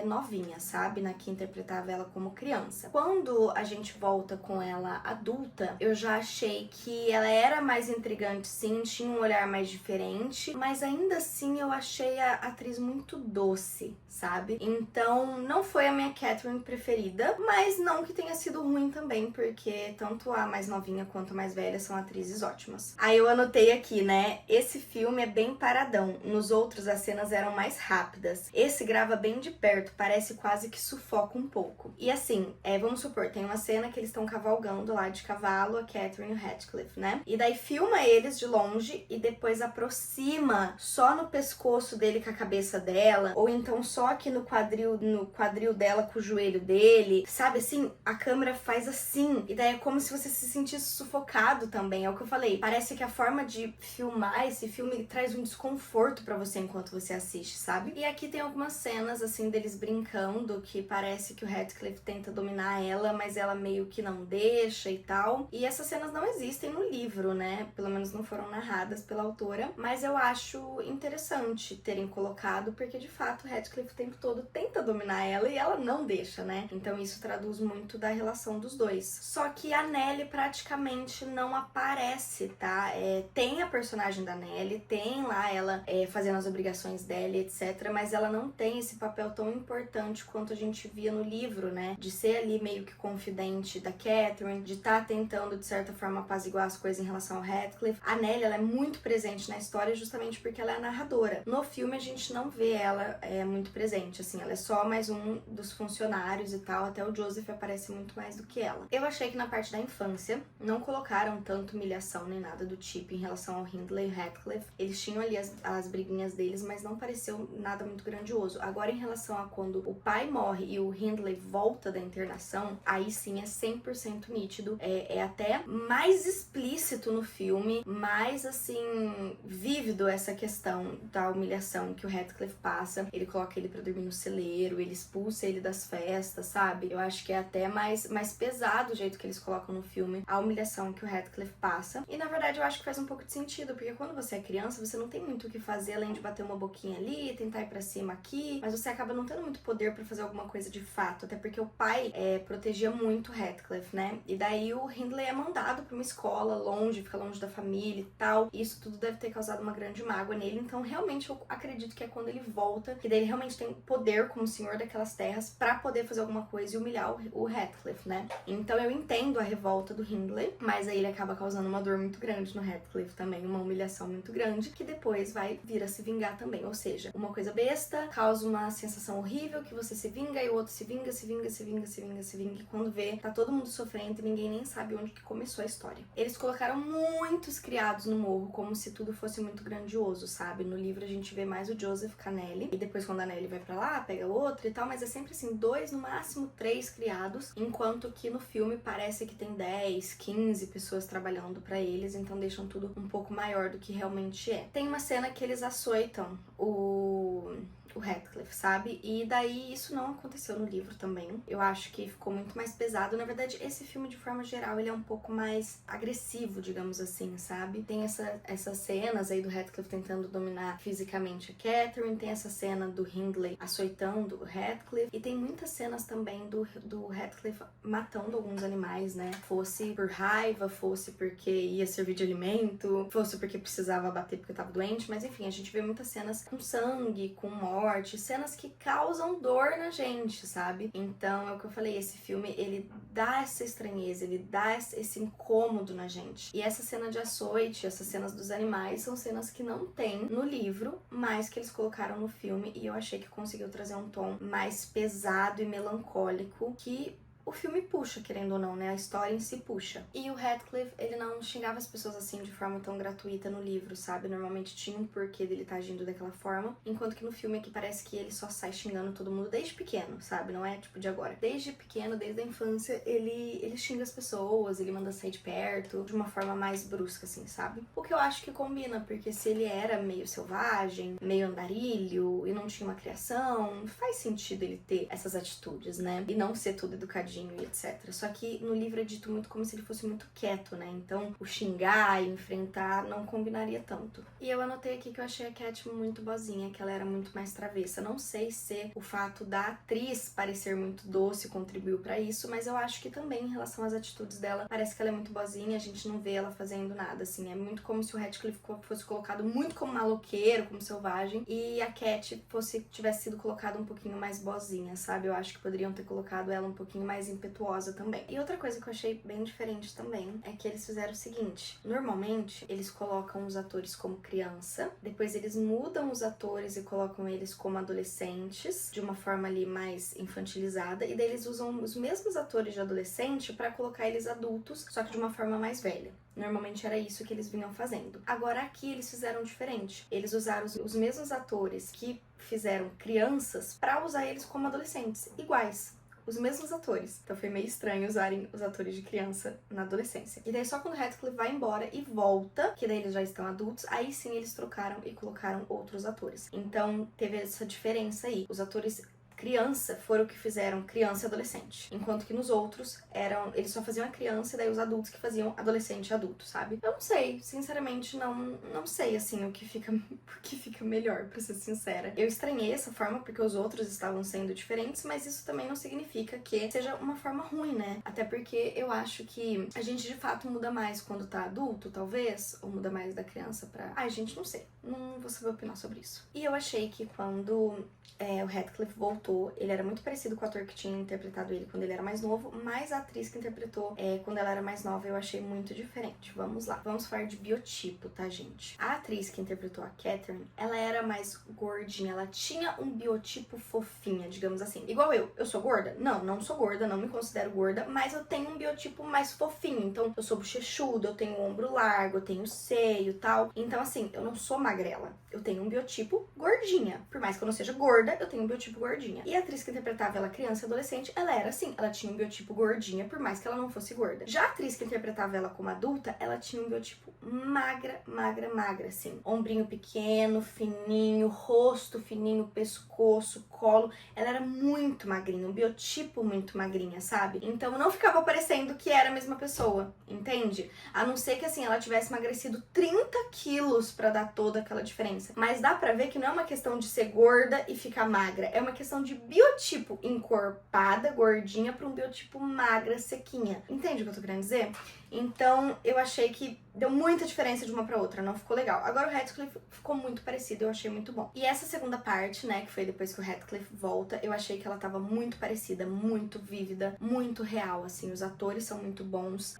novinha, sabe? Na que interpretava ela como criança. Quando a gente volta com ela adulta, eu já achei que ela era mais intrigante, sim, tinha um olhar mais diferente, mas ainda assim eu achei a atriz muito doce, sabe? Então não foi a minha Catherine preferida, mas não que tenha sido ruim também, porque tanto a mais novinha quanto a mais velha são atrizes ótimas. Aí eu anotei aqui, né? Esse filme é bem paradão. Nos outros as cenas eram mais rápidas. Esse grava bem de perto, parece quase que sufoca um pouco. E assim, vamos supor, tem uma cena que eles estão cavalgando lá de cavalo, a Catherine e o Heathcliff, né? E daí filma eles de longe e depois aproxima só no pescoço dele com a cabeça dela, ou então só aqui no quadril dela com o joelho dele, sabe assim? A câmera faz assim, e daí é como se você se sentisse sufocado também, é o que eu falei. Parece que a forma de filmar esse filme traz um desconforto pra você enquanto você assiste, sabe? E aqui tem algumas cenas, assim, deles brincando, que parece que o Heathcliff tenta dominar ela, mas ela meio que não deixa e tal. E essas cenas não existem no livro, né? Pelo menos não foram narradas pela autora, mas eu acho interessante terem colocado, porque de fato o Heathcliff o tempo todo tenta dominar ela e ela não deixa, né? Então isso traduz muito da relação dos dois. Só que a Nellie praticamente não aparece, tá? Tem a personagem da Nellie, tem lá ela fazendo as obrigações dela, etc. Mas ela não tem esse papel tão importante quanto a gente via no livro, né? De ser ali meio que confidente da Catherine, de estar tentando, de certa forma, apaziguar as coisas em relação ao Heathcliff. A Nellie, ela é muito presente na história justamente porque ela é a narradora. No filme, a gente não vê ela muito presente, assim. Ela é só mais um dos funcionários e tal. Até o Joseph aparece muito mais do que ela. Eu achei que na parte da infância não colocaram tanto humilhação nem nada do tipo em relação ao Hindley e Heathcliff. Eles tinham ali as briguinhas deles, mas não pareceu nada muito grandioso. Agora, em relação a quando o pai morre e o Hindley volta da internação, aí sim é 100% nítido. É até mais explícito no filme, mais, assim, vívido essa questão da humilhação que o Heathcliff passa. Ele coloca ele pra dormir no celeiro, ele expulsa ele das festas, sabe? Eu acho que é até mais pesado o jeito que eles colocam no filme a humilhação que o Heathcliff passa. E, na verdade, eu acho que faz um pouco de sentido, porque quando você é criança, você não tem muito o que fazer além de bater uma boquinha ali, tentar ir pra cima aqui, mas você acaba não tendo muito poder pra fazer alguma coisa de fato, até porque o pai protegia muito o Heathcliff, né? E daí o Hindley é mandado pra uma escola longe, fica longe da família e tal, e isso tudo deve ter causado uma grande mágoa nele, então realmente eu acredito que é quando ele volta, que daí ele realmente tem poder como senhor daquelas terras pra poder fazer alguma coisa e humilhar o Heathcliff, né? Então eu entendo a revolta do Hindley, mas aí ele acaba causando uma dor muito grande no Heathcliff também, uma humilhação muito grande, que depois vai vir a se vingar também, ou seja, uma coisa besta causa uma sensação horrível que você se vinga e o outro se vinga, e quando vê, tá todo mundo sofrendo e ninguém nem sabe onde que começou a história. Eles colocaram muitos criados no morro, como se tudo fosse muito grandioso, sabe? No livro a gente vê mais o Joseph com a Nellie, e depois quando a Nellie vai pra lá, pega outro e tal, mas é sempre assim, 2, no máximo 3 criados, enquanto que no filme parece que tem 10, 15 pessoas trabalhando pra eles, então deixam tudo um pouco maior do que realmente é. Tem uma cena que eles açoitam o Heathcliff, sabe? E daí isso não aconteceu no livro também. Eu acho que ficou muito mais pesado. Na verdade, esse filme, de forma geral, ele é um pouco mais agressivo, digamos assim, sabe? Tem essas cenas aí do Heathcliff tentando dominar fisicamente a Catherine, tem essa cena do Hindley açoitando o Heathcliff, e tem muitas cenas também do Heathcliff matando alguns animais, né? Fosse por raiva, fosse porque ia servir de alimento, fosse porque precisava bater porque tava doente, mas enfim, a gente vê muitas cenas com sangue, com morte, cenas que causam dor na gente, sabe? Então, é o que eu falei, esse filme, ele dá essa estranheza, ele dá esse incômodo na gente. E essa cena de açoite, essas cenas dos animais, são cenas que não tem no livro, mas que eles colocaram no filme, e eu achei que conseguiu trazer um tom mais pesado e melancólico, que o filme puxa, querendo ou não, né? A história em si puxa. E o Heathcliff, ele não xingava as pessoas assim de forma tão gratuita no livro, sabe? Normalmente tinha um porquê dele estar agindo daquela forma, enquanto que no filme aqui parece que ele só sai xingando todo mundo desde pequeno, sabe? Não é tipo de agora. Desde pequeno, desde a infância, ele xinga as pessoas, ele manda sair de perto, de uma forma mais brusca, assim, sabe? O que eu acho que combina, porque se ele era meio selvagem, meio andarilho e não tinha uma criação, faz sentido ele ter essas atitudes, né? E não ser todo educadinho engraçadinho e etc. Só que no livro é dito muito como se ele fosse muito quieto, né? Então o xingar e enfrentar não combinaria tanto. E eu anotei aqui que eu achei a Cat muito boazinha, que ela era muito mais travessa. Não sei se o fato da atriz parecer muito doce contribuiu pra isso, mas eu acho que também em relação às atitudes dela, parece que ela é muito boazinha, a gente não vê ela fazendo nada, assim. É muito como se o Radcliffe fosse colocado muito como maloqueiro, como selvagem, e a Cat tivesse sido colocada um pouquinho mais boazinha, sabe? Eu acho que poderiam ter colocado ela um pouquinho mais impetuosa também. E outra coisa que eu achei bem diferente também é que eles fizeram o seguinte: normalmente eles colocam os atores como criança, depois eles mudam os atores e colocam eles como adolescentes, de uma forma ali mais infantilizada, e daí eles usam os mesmos atores de adolescente pra colocar eles adultos, só que de uma forma mais velha. Normalmente era isso que eles vinham fazendo. Agora aqui eles fizeram diferente. Eles usaram os mesmos atores que fizeram crianças pra usar eles como adolescentes, iguais. Os mesmos atores. Então foi meio estranho usarem os atores de criança na adolescência. E daí só quando o Radcliffe vai embora e volta, que daí eles já estão adultos, aí sim eles trocaram e colocaram outros atores. Então teve essa diferença aí. Os atores criança foram o que fizeram criança e adolescente. Enquanto que nos outros eles só faziam a criança e daí os adultos que faziam adolescente e adulto, sabe? Eu não sei, sinceramente não sei assim o que fica melhor, pra ser sincera. Eu estranhei essa forma porque os outros estavam sendo diferentes, mas isso também não significa que seja uma forma ruim, né? Até porque eu acho que a gente de fato muda mais quando tá adulto, talvez, ou muda mais da criança pra... Ai, gente, não sei. Não vou saber opinar sobre isso. E eu achei que quando o Radcliffe voltou, ele era muito parecido com o ator que tinha interpretado ele quando ele era mais novo, mas a atriz que interpretou quando ela era mais nova eu achei muito diferente. Vamos lá. Vamos falar de biotipo, tá, gente? A atriz que interpretou a Catherine, ela era mais gordinha, ela tinha um biotipo fofinha, digamos assim. Igual eu. Eu sou gorda? Não sou gorda, não me considero gorda, mas eu tenho um biotipo mais fofinho. Então, eu sou bochechuda, eu tenho o ombro largo, eu tenho seio e tal. Então, assim, eu não sou magrela. Eu tenho um biotipo gordinha. Por mais que eu não seja gorda, eu tenho um biotipo gordinha. E a atriz que interpretava ela criança e adolescente, ela era assim, ela tinha um biotipo gordinha, por mais que ela não fosse gorda. Já a atriz que interpretava ela como adulta, ela tinha um biotipo magra, assim. Ombrinho pequeno, fininho, rosto fininho, pescoço, colo. Ela era muito magrinha, um biotipo muito magrinha, sabe? Então não ficava parecendo que era a mesma pessoa, entende? A não ser que assim, ela tivesse emagrecido 30 quilos pra dar toda aquela diferença. Mas dá pra ver que não é uma questão de ser gorda e ficar magra, é uma questão de biotipo encorpada, gordinha, pra um biotipo magra, sequinha. Entende o que eu tô querendo dizer? Então, eu achei que deu muita diferença de uma pra outra, não ficou legal. Agora o Radcliffe ficou muito parecido, eu achei muito bom. E essa segunda parte, né, que foi depois que o Radcliffe volta, eu achei que ela tava muito parecida, muito vívida, muito real, assim. Os atores são muito bons,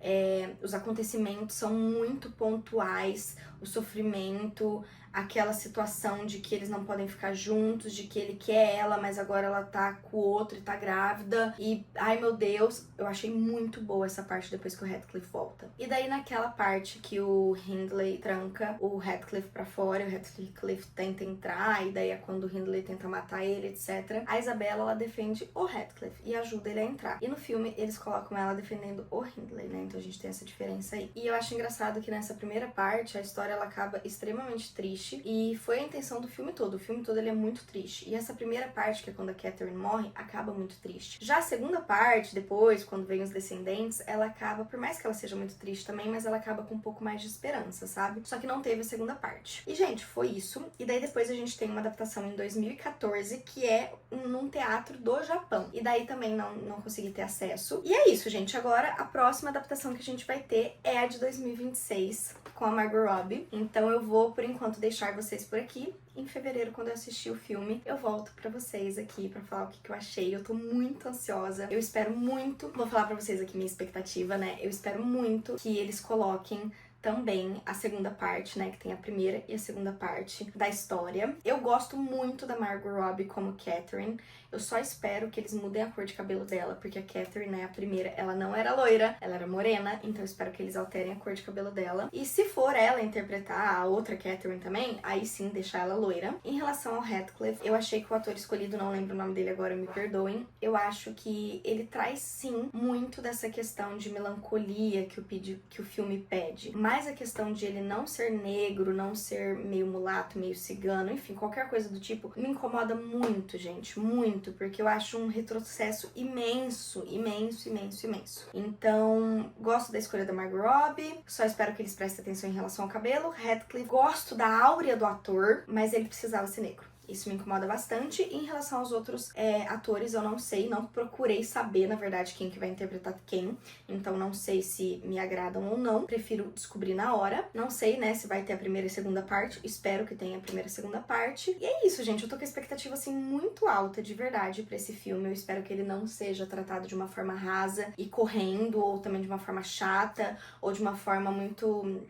os acontecimentos são muito pontuais, o sofrimento, aquela situação de que eles não podem ficar juntos, de que ele quer ela, mas agora ela tá com o outro e tá grávida. E, ai meu Deus, eu achei muito boa essa parte depois que o Radcliffe volta. E daí naquela parte que o Hindley tranca o Radcliffe pra fora, o Radcliffe tenta entrar, e daí é quando o Hindley tenta matar ele, etc. A Isabella, ela defende o Radcliffe e ajuda ele a entrar. E no filme, eles colocam ela defendendo o Hindley, né? Então a gente tem essa diferença aí. E eu acho engraçado que nessa primeira parte, a história ela acaba extremamente triste, e foi a intenção do filme todo. O filme todo ele é muito triste. E essa primeira parte, que é quando a Catherine morre, acaba muito triste. Já a segunda parte, depois, quando vem os descendentes, ela acaba, por mais que ela seja muito triste também, mas ela acaba com um pouco mais de esperança, sabe? Só que não teve a segunda parte. E, gente, foi isso. E daí depois a gente tem uma adaptação em 2014, que é num teatro do Japão. E daí também não consegui ter acesso. E é isso, gente. Agora, a próxima adaptação que a gente vai ter é a de 2026, com a Margot Robbie. Então eu vou, por enquanto, deixar vocês por aqui. Em fevereiro, quando eu assistir o filme, eu volto pra vocês aqui pra falar o que eu achei. Eu tô muito ansiosa. Eu espero muito... Vou falar pra vocês aqui minha expectativa, né? Eu espero muito que eles coloquem também a segunda parte, né, que tem a primeira e a segunda parte da história. Eu gosto muito da Margot Robbie como Catherine. Eu só espero que eles mudem a cor de cabelo dela, porque a Catherine, né, a primeira, ela não era loira, ela era morena, então eu espero que eles alterem a cor de cabelo dela. E se for ela interpretar a outra Catherine também, aí sim deixar ela loira. Em relação ao Radcliffe, eu achei que o ator escolhido, não lembro o nome dele agora, me perdoem, eu acho que ele traz sim muito dessa questão de melancolia que o filme pede. Mas mais a questão de ele não ser negro, não ser meio mulato, meio cigano, enfim, qualquer coisa do tipo, me incomoda muito, gente, muito, porque eu acho um retrocesso imenso, imenso, imenso, imenso. Então, gosto da escolha da Margot Robbie, só espero que eles prestem atenção em relação ao cabelo. Radcliffe, gosto da áurea do ator, mas ele precisava ser negro. Isso me incomoda bastante. Em relação aos outros atores, eu não sei, não procurei saber, na verdade, quem que vai interpretar quem. Então, não sei se me agradam ou não. Prefiro descobrir na hora. Não sei, né, se vai ter a primeira e segunda parte. Espero que tenha a primeira e segunda parte. E é isso, gente. Eu tô com a expectativa, assim, muito alta, de verdade, pra esse filme. Eu espero que ele não seja tratado de uma forma rasa e correndo, ou também de uma forma chata, ou de uma forma muito...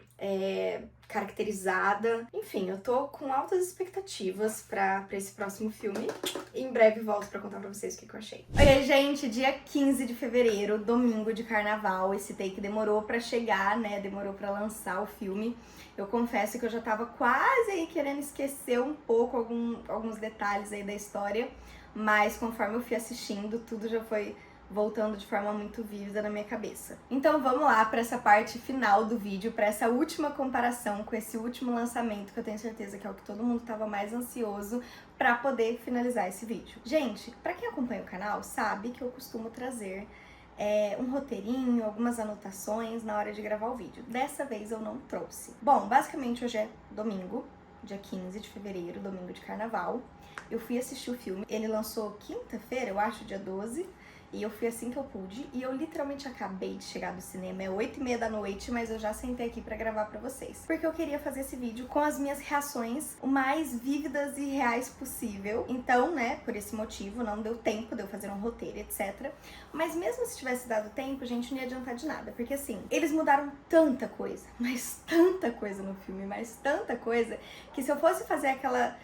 caracterizada. Enfim, eu tô com altas expectativas pra esse próximo filme. Em breve volto pra contar pra vocês o que eu achei. Oi, gente, dia 15 de fevereiro, domingo de carnaval. Esse take demorou pra chegar, né? Demorou pra lançar o filme. Eu confesso que eu já tava quase aí querendo esquecer um pouco alguns detalhes aí da história, mas conforme eu fui assistindo, tudo já foi voltando de forma muito vívida na minha cabeça. Então vamos lá para essa parte final do vídeo, para essa última comparação com esse último lançamento, que eu tenho certeza que é o que todo mundo estava mais ansioso para poder finalizar esse vídeo. Gente, para quem acompanha o canal, sabe que eu costumo trazer um roteirinho, algumas anotações na hora de gravar o vídeo. Dessa vez eu não trouxe. Bom, basicamente hoje é domingo, dia 15 de fevereiro, domingo de carnaval. Eu fui assistir o filme, ele lançou quinta-feira, eu acho, dia 12, e eu fui assim que eu pude, e eu literalmente acabei de chegar do cinema, é 8h30 da noite, mas eu já sentei aqui pra gravar pra vocês. Porque eu queria fazer esse vídeo com as minhas reações o mais vívidas e reais possível. Então, né, por esse motivo, não deu tempo de eu fazer um roteiro, etc. Mas mesmo se tivesse dado tempo, gente, não ia adiantar de nada. Porque assim, eles mudaram tanta coisa, mas tanta coisa no filme, mas tanta coisa, que se eu fosse fazer aquela...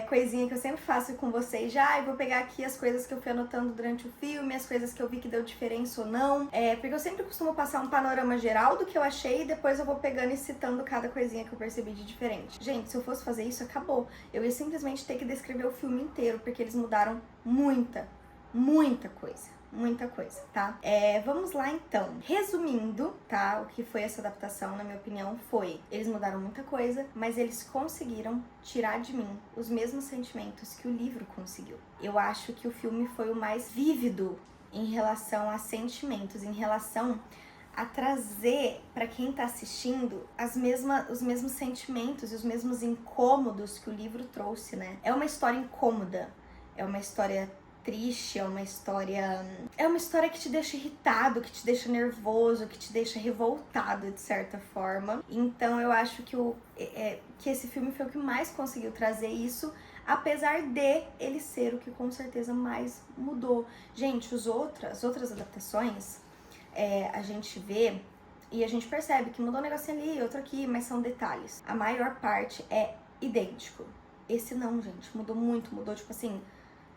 coisinha que eu sempre faço com vocês, já, eu vou pegar aqui as coisas que eu fui anotando durante o filme, as coisas que eu vi que deu diferença ou não, porque eu sempre costumo passar um panorama geral do que eu achei e depois eu vou pegando e citando cada coisinha que eu percebi de diferente. Gente, se eu fosse fazer isso, acabou. Eu ia simplesmente ter que descrever o filme inteiro, porque eles mudaram muita coisa. Muita coisa, tá? Vamos lá então. Resumindo, tá? O que foi essa adaptação, na minha opinião, foi... Eles mudaram muita coisa, mas eles conseguiram tirar de mim os mesmos sentimentos que o livro conseguiu. Eu acho que o filme foi o mais vívido em relação a sentimentos, em relação a trazer para quem tá assistindo os mesmos sentimentos e os mesmos incômodos que o livro trouxe, né? É uma história incômoda, é uma história triste, é uma história que te deixa irritado, que te deixa nervoso, que te deixa revoltado de certa forma. Então eu acho que esse filme foi o que mais conseguiu trazer isso, apesar de ele ser o que com certeza mais mudou. Gente, as outras adaptações, a gente vê e a gente percebe que mudou um negocinho ali, outro aqui, mas são detalhes. A maior parte é idêntico. Esse não, gente, mudou muito, mudou tipo assim...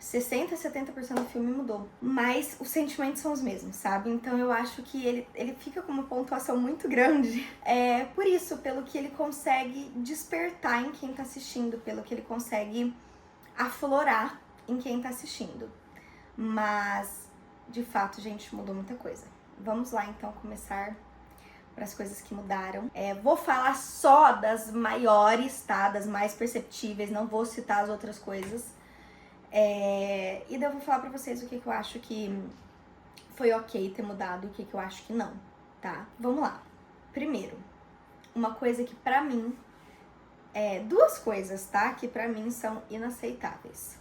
60% a 70% do filme mudou, mas os sentimentos são os mesmos, sabe? Então eu acho que ele fica com uma pontuação muito grande, por isso, pelo que ele consegue despertar em quem tá assistindo, pelo que ele consegue aflorar em quem tá assistindo. Mas, de fato, gente, mudou muita coisa. Vamos lá, então, começar para as coisas que mudaram. Vou falar só das maiores, tá? Das mais perceptíveis, não vou citar as outras coisas. E daí eu vou falar pra vocês o que eu acho que foi ok ter mudado e o que eu acho que não, tá? Vamos lá. Primeiro, uma coisa que pra mim, duas coisas, tá? Que pra mim são inaceitáveis.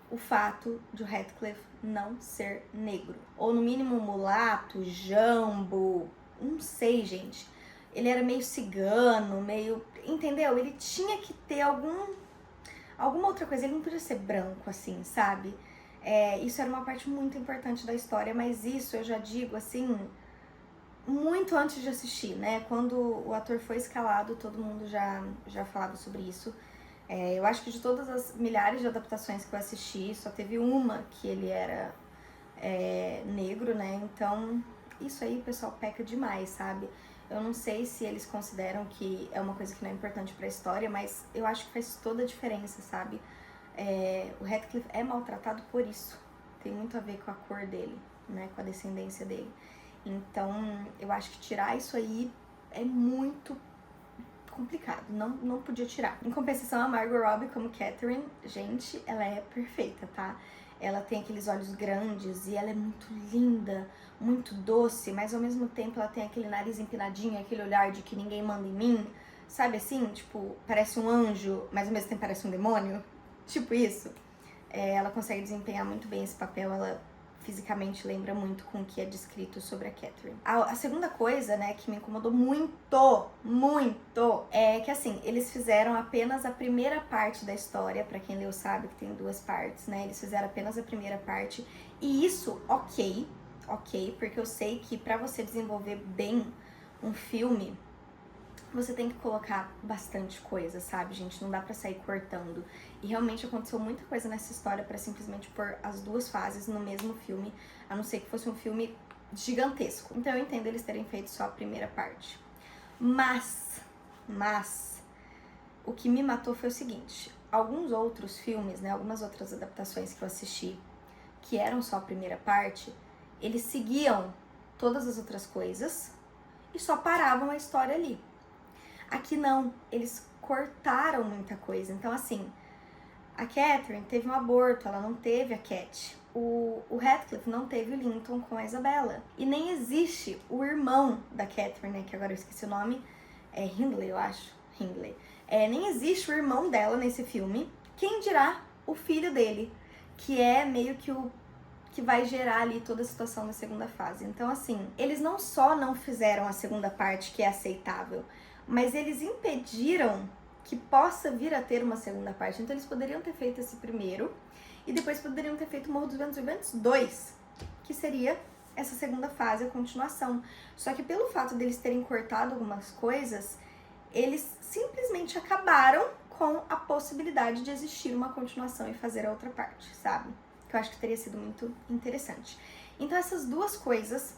O fato de o Radcliffe não ser negro. Ou no mínimo mulato, jambo, não sei, gente. Ele era meio cigano, meio... Entendeu? Ele tinha que ter alguma outra coisa, ele não podia ser branco, assim, sabe? Isso era uma parte muito importante da história, mas isso eu já digo, assim, muito antes de assistir, né? Quando o ator foi escalado, todo mundo já falava sobre isso. Eu acho que de todas as milhares de adaptações que eu assisti, só teve uma que ele era negro, né? Então, isso aí o pessoal peca demais, sabe? Eu não sei se eles consideram que é uma coisa que não é importante pra história, mas eu acho que faz toda a diferença, sabe? O Radcliffe é maltratado por isso. Tem muito a ver com a cor dele, né? Com a descendência dele. Então, eu acho que tirar isso aí é muito complicado, não podia tirar. Em compensação, a Margot Robbie como Catherine, gente, ela é perfeita, tá? Ela tem aqueles olhos grandes e ela é muito linda, muito doce, mas ao mesmo tempo ela tem aquele nariz empinadinho, aquele olhar de que ninguém manda em mim, sabe assim? Tipo, parece um anjo, mas ao mesmo tempo parece um demônio, tipo isso. Ela consegue desempenhar muito bem esse papel, ela fisicamente lembra muito com o que é descrito sobre a Catherine. A segunda coisa, né, que me incomodou muito, é que assim, eles fizeram apenas a primeira parte da história, pra quem leu sabe que tem 2 partes, né, eles fizeram apenas a primeira parte, e isso, ok, porque eu sei que pra você desenvolver bem um filme, você tem que colocar bastante coisa, sabe, gente? Não dá pra sair cortando. E realmente aconteceu muita coisa nessa história pra simplesmente pôr as 2 fases no mesmo filme, a não ser que fosse um filme gigantesco. Então eu entendo eles terem feito só a primeira parte. Mas, o que me matou foi o seguinte: alguns outros filmes, né, algumas outras adaptações que eu assisti, que eram só a primeira parte, eles seguiam todas as outras coisas e só paravam a história ali. Aqui não, eles cortaram muita coisa. Então, assim, a Catherine teve um aborto, ela não teve a Cat. O Radcliffe não teve o Linton com a Isabella. E nem existe o irmão da Catherine, né, que agora eu esqueci o nome, é Hindley, eu acho. Hindley. Nem existe o irmão dela nesse filme. Quem dirá o filho dele, que é meio que o que vai gerar ali toda a situação na segunda fase. Então, assim, eles não só não fizeram a segunda parte, que é aceitável, mas eles impediram que possa vir a ter uma segunda parte. Então eles poderiam ter feito esse primeiro e depois poderiam ter feito Morro dos Ventos Vivantes 2, que seria essa segunda fase, a continuação. Só que pelo fato deles terem cortado algumas coisas, eles simplesmente acabaram com a possibilidade de existir uma continuação e fazer a outra parte, sabe? Que eu acho que teria sido muito interessante. Então essas 2 coisas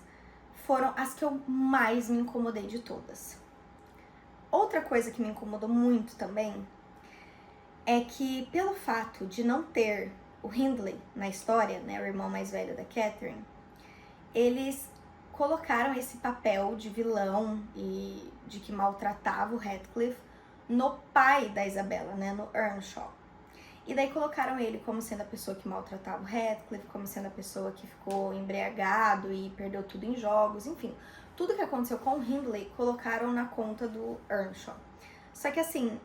foram as que eu mais me incomodei de todas. Outra coisa que me incomodou muito também é que, pelo fato de não ter o Hindley na história, né, o irmão mais velho da Catherine, eles colocaram esse papel de vilão e de que maltratava o Radcliffe no pai da Isabella, né, no Earnshaw. E daí colocaram ele como sendo a pessoa que maltratava o Radcliffe, como sendo a pessoa que ficou embriagado e perdeu tudo em jogos, enfim. Tudo que aconteceu com o Hindley colocaram na conta do Earnshaw. Só que assim,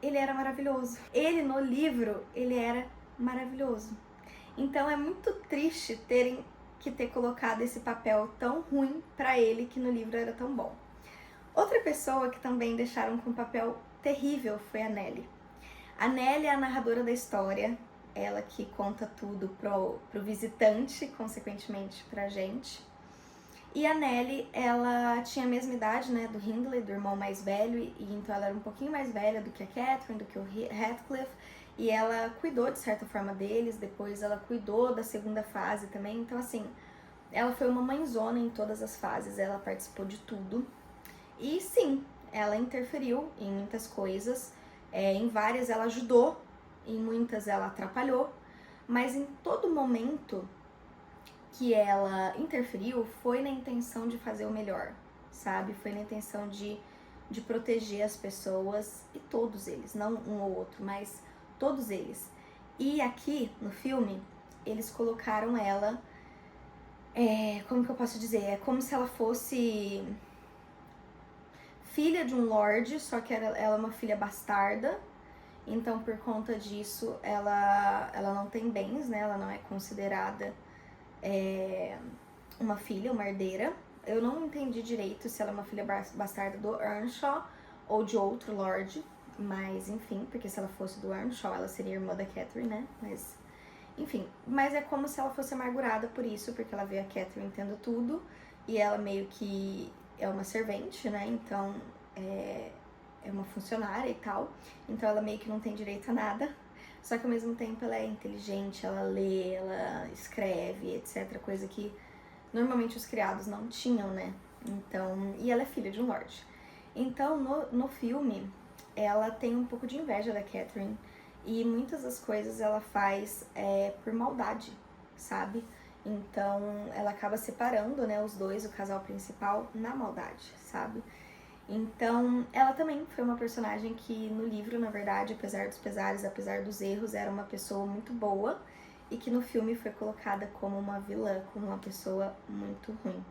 ele era maravilhoso. Ele no livro, ele era maravilhoso. Então é muito triste terem que ter colocado esse papel tão ruim pra ele, que no livro era tão bom. Outra pessoa que também deixaram com um papel terrível foi a Nellie. A Nellie é a narradora da história, ela que conta tudo pro visitante, consequentemente pra gente. E a Nellie, ela tinha a mesma idade, né, do Hindley, do irmão mais velho, e então ela era um pouquinho mais velha do que a Catherine, do que o Radcliffe, e ela cuidou de certa forma deles, depois ela cuidou da segunda fase também, então assim, ela foi uma mãezona em todas as fases, ela participou de tudo. E sim, ela interferiu em muitas coisas, em várias ela ajudou, em muitas ela atrapalhou, mas em todo momento que ela interferiu foi na intenção de fazer o melhor, sabe? Foi na intenção de proteger as pessoas, e todos eles, não um ou outro, mas todos eles. E aqui no filme, eles colocaram ela, como que eu posso dizer? É como se ela fosse filha de um lorde, só que ela é uma filha bastarda. Então, por conta disso, ela não tem bens, né? Ela não é considerada uma filha, uma herdeira. Eu não entendi direito se ela é uma filha bastarda do Earnshaw ou de outro lord, mas enfim, porque se ela fosse do Earnshaw, ela seria irmã da Catherine, né? Mas, enfim, mas é como se ela fosse amargurada por isso, porque ela vê a Catherine tendo tudo e ela meio que é uma servente, né? Então, é uma funcionária e tal, então ela meio que não tem direito a nada, só que ao mesmo tempo ela é inteligente, ela lê, ela escreve, etc, coisa que normalmente os criados não tinham, né? Então, e ela é filha de um lord. Então, no filme, ela tem um pouco de inveja da Catherine, e muitas das coisas ela faz por maldade, sabe? Então, ela acaba separando, né, os dois, o casal principal, na maldade, sabe? Então, ela também foi uma personagem que no livro, na verdade, apesar dos pesares, apesar dos erros, era uma pessoa muito boa e que no filme foi colocada como uma vilã, como uma pessoa muito ruim.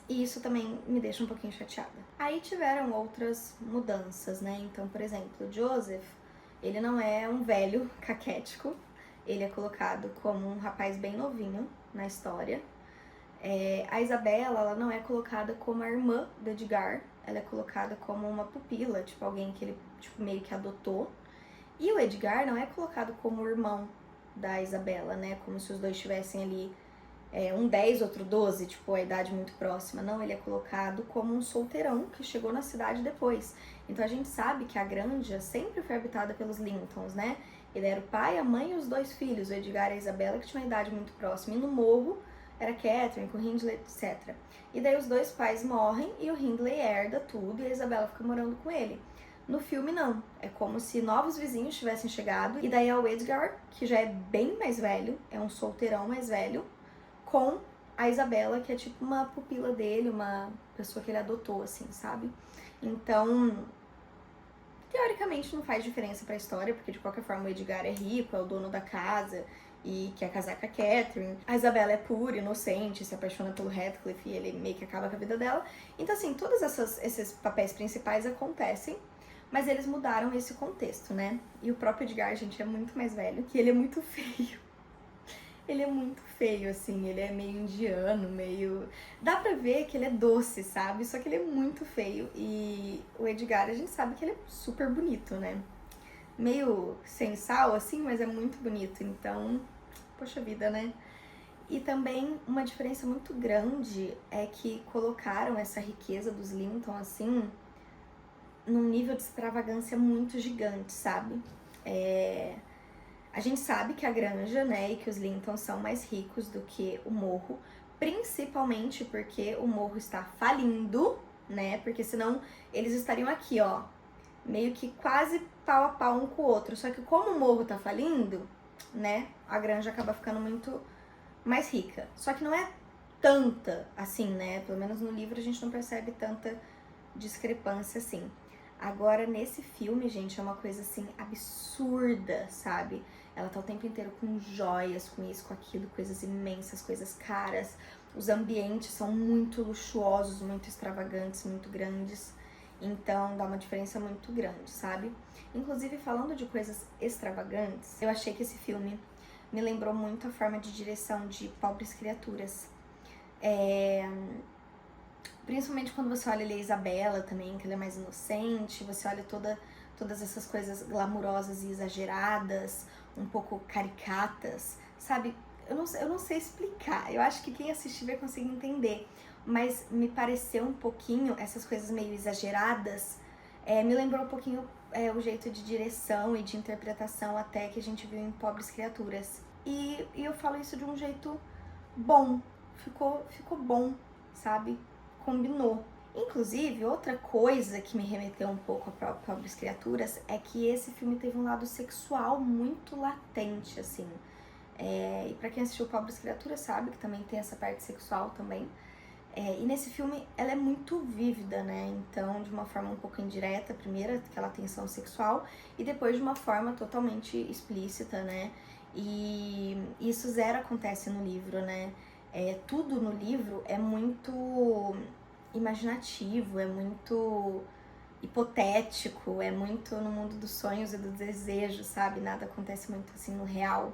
E isso também me deixa um pouquinho chateada. Aí tiveram outras mudanças, né? Então, por exemplo, Joseph, ele não é um velho caquético, ele é colocado como um rapaz bem novinho na história. A Isabela, ela não é colocada como a irmã do Edgar, ela é colocada como uma pupila, tipo, alguém que ele tipo, meio que adotou. E o Edgar não é colocado como o irmão da Isabela, né? Como se os dois tivessem ali um 10, outro 12, tipo, a idade muito próxima. Não, ele é colocado como um solteirão que chegou na cidade depois. Então a gente sabe que a granja sempre foi habitada pelos Lintons, né? Ele era o pai, a mãe e os 2 filhos, o Edgar e a Isabela, que tinham uma idade muito próxima. E no morro era Catherine, com o Hindley, etc. E daí os 2 pais morrem e o Hindley herda tudo e a Isabela fica morando com ele. No filme, não. É como se novos vizinhos tivessem chegado. E daí é o Edgar, que já é bem mais velho, é um solteirão mais velho, com a Isabela, que é tipo uma pupila dele, uma pessoa que ele adotou, assim, sabe? Então, teoricamente não faz diferença pra história, porque de qualquer forma o Edgar é rico, é o dono da casa e quer casar com a Catherine. A Isabela é pura, inocente, se apaixona pelo Heathcliff e ele meio que acaba com a vida dela. Então, assim, todos esses papéis principais acontecem, mas eles mudaram esse contexto, né? E o próprio Edgar, gente, é muito mais velho, que ele é muito feio. Ele é muito feio, assim, ele é meio indiano, meio... Dá pra ver que ele é doce, sabe? Só que ele é muito feio. E o Edgar, a gente sabe que ele é super bonito, né? Meio sem sal, assim, mas é muito bonito. Então, poxa vida, né? E também uma diferença muito grande é que colocaram essa riqueza dos Linton, assim, num nível de extravagância muito gigante, sabe? A gente sabe que a granja, né, e que os Linton são mais ricos do que o morro, principalmente porque o morro está falindo, né, porque senão eles estariam aqui, ó, meio que quase pau a pau um com o outro. Só que como o morro tá falindo, né, a granja acaba ficando muito mais rica. Só que não é tanta assim, né, pelo menos no livro a gente não percebe tanta discrepância assim. Agora, nesse filme, gente, é uma coisa, assim, absurda, sabe? Ela tá o tempo inteiro com joias, com isso, com aquilo, coisas imensas, coisas caras. Os ambientes são muito luxuosos, muito extravagantes, muito grandes. Então, dá uma diferença muito grande, sabe? Inclusive, falando de coisas extravagantes, eu achei que esse filme me lembrou muito a forma de direção de Pobres Criaturas. Principalmente quando você olha ali a Isabela também, que ela é mais inocente, você olha todas essas coisas glamourosas e exageradas, um pouco caricatas, sabe? Eu não sei explicar, eu acho que quem assistir vai conseguir entender, mas me pareceu um pouquinho, essas coisas meio exageradas, me lembrou um pouquinho o jeito de direção e de interpretação até que a gente viu em Pobres Criaturas. E eu falo isso de um jeito bom, ficou bom, sabe? Combinou. Inclusive, outra coisa que me remeteu um pouco a Pobres Criaturas é que esse filme teve um lado sexual muito latente, assim. E pra quem assistiu Pobres Criaturas sabe que também tem essa parte sexual também. E nesse filme ela é muito vívida, né? Então, de uma forma um pouco indireta, primeiro, aquela tensão sexual, e depois de uma forma totalmente explícita, né? E isso zero acontece no livro, né? Tudo no livro é muito imaginativo, é muito hipotético, é muito no mundo dos sonhos e do desejo, sabe? Nada acontece muito assim no real.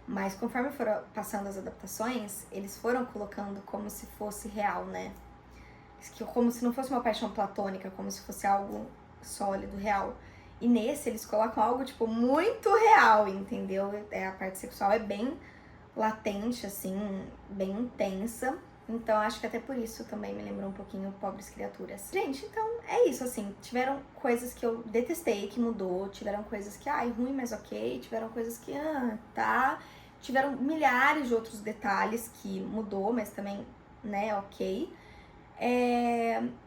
Mas conforme foram passando as adaptações, eles foram colocando como se fosse real, né? Como se não fosse uma paixão platônica, como se fosse algo sólido, real. E nesse eles colocam algo, tipo, muito real, entendeu? A parte sexual é bem latente, assim, bem intensa. Então acho que até por isso também me lembrou um pouquinho Pobres Criaturas. Gente, então é isso, assim, tiveram coisas que eu detestei, que mudou, tiveram coisas que, ruim, mas ok, tiveram coisas que, tá, tiveram milhares de outros detalhes que mudou, mas também, né, ok.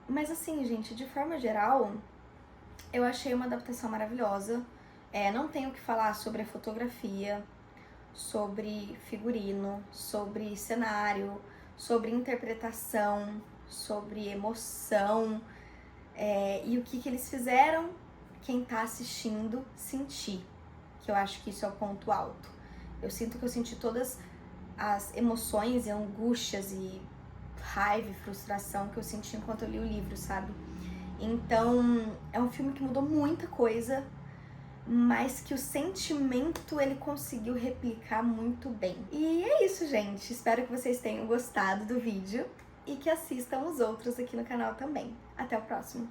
Mas assim, gente, de forma geral, eu achei uma adaptação maravilhosa. Não tenho o que falar sobre a fotografia, sobre figurino, sobre cenário, sobre interpretação. sobre emoção, e o que eles fizeram quem tá assistindo sentir, que eu acho que isso é o ponto alto. Eu sinto que eu senti todas as emoções e angústias e raiva e frustração que eu senti enquanto eu li o livro, sabe? Então, é um filme que mudou muita coisa, mas que o sentimento ele conseguiu replicar muito bem. E é isso, gente. Espero que vocês tenham gostado do vídeo e que assistam os outros aqui no canal também. Até o próximo.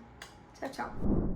Tchau, tchau!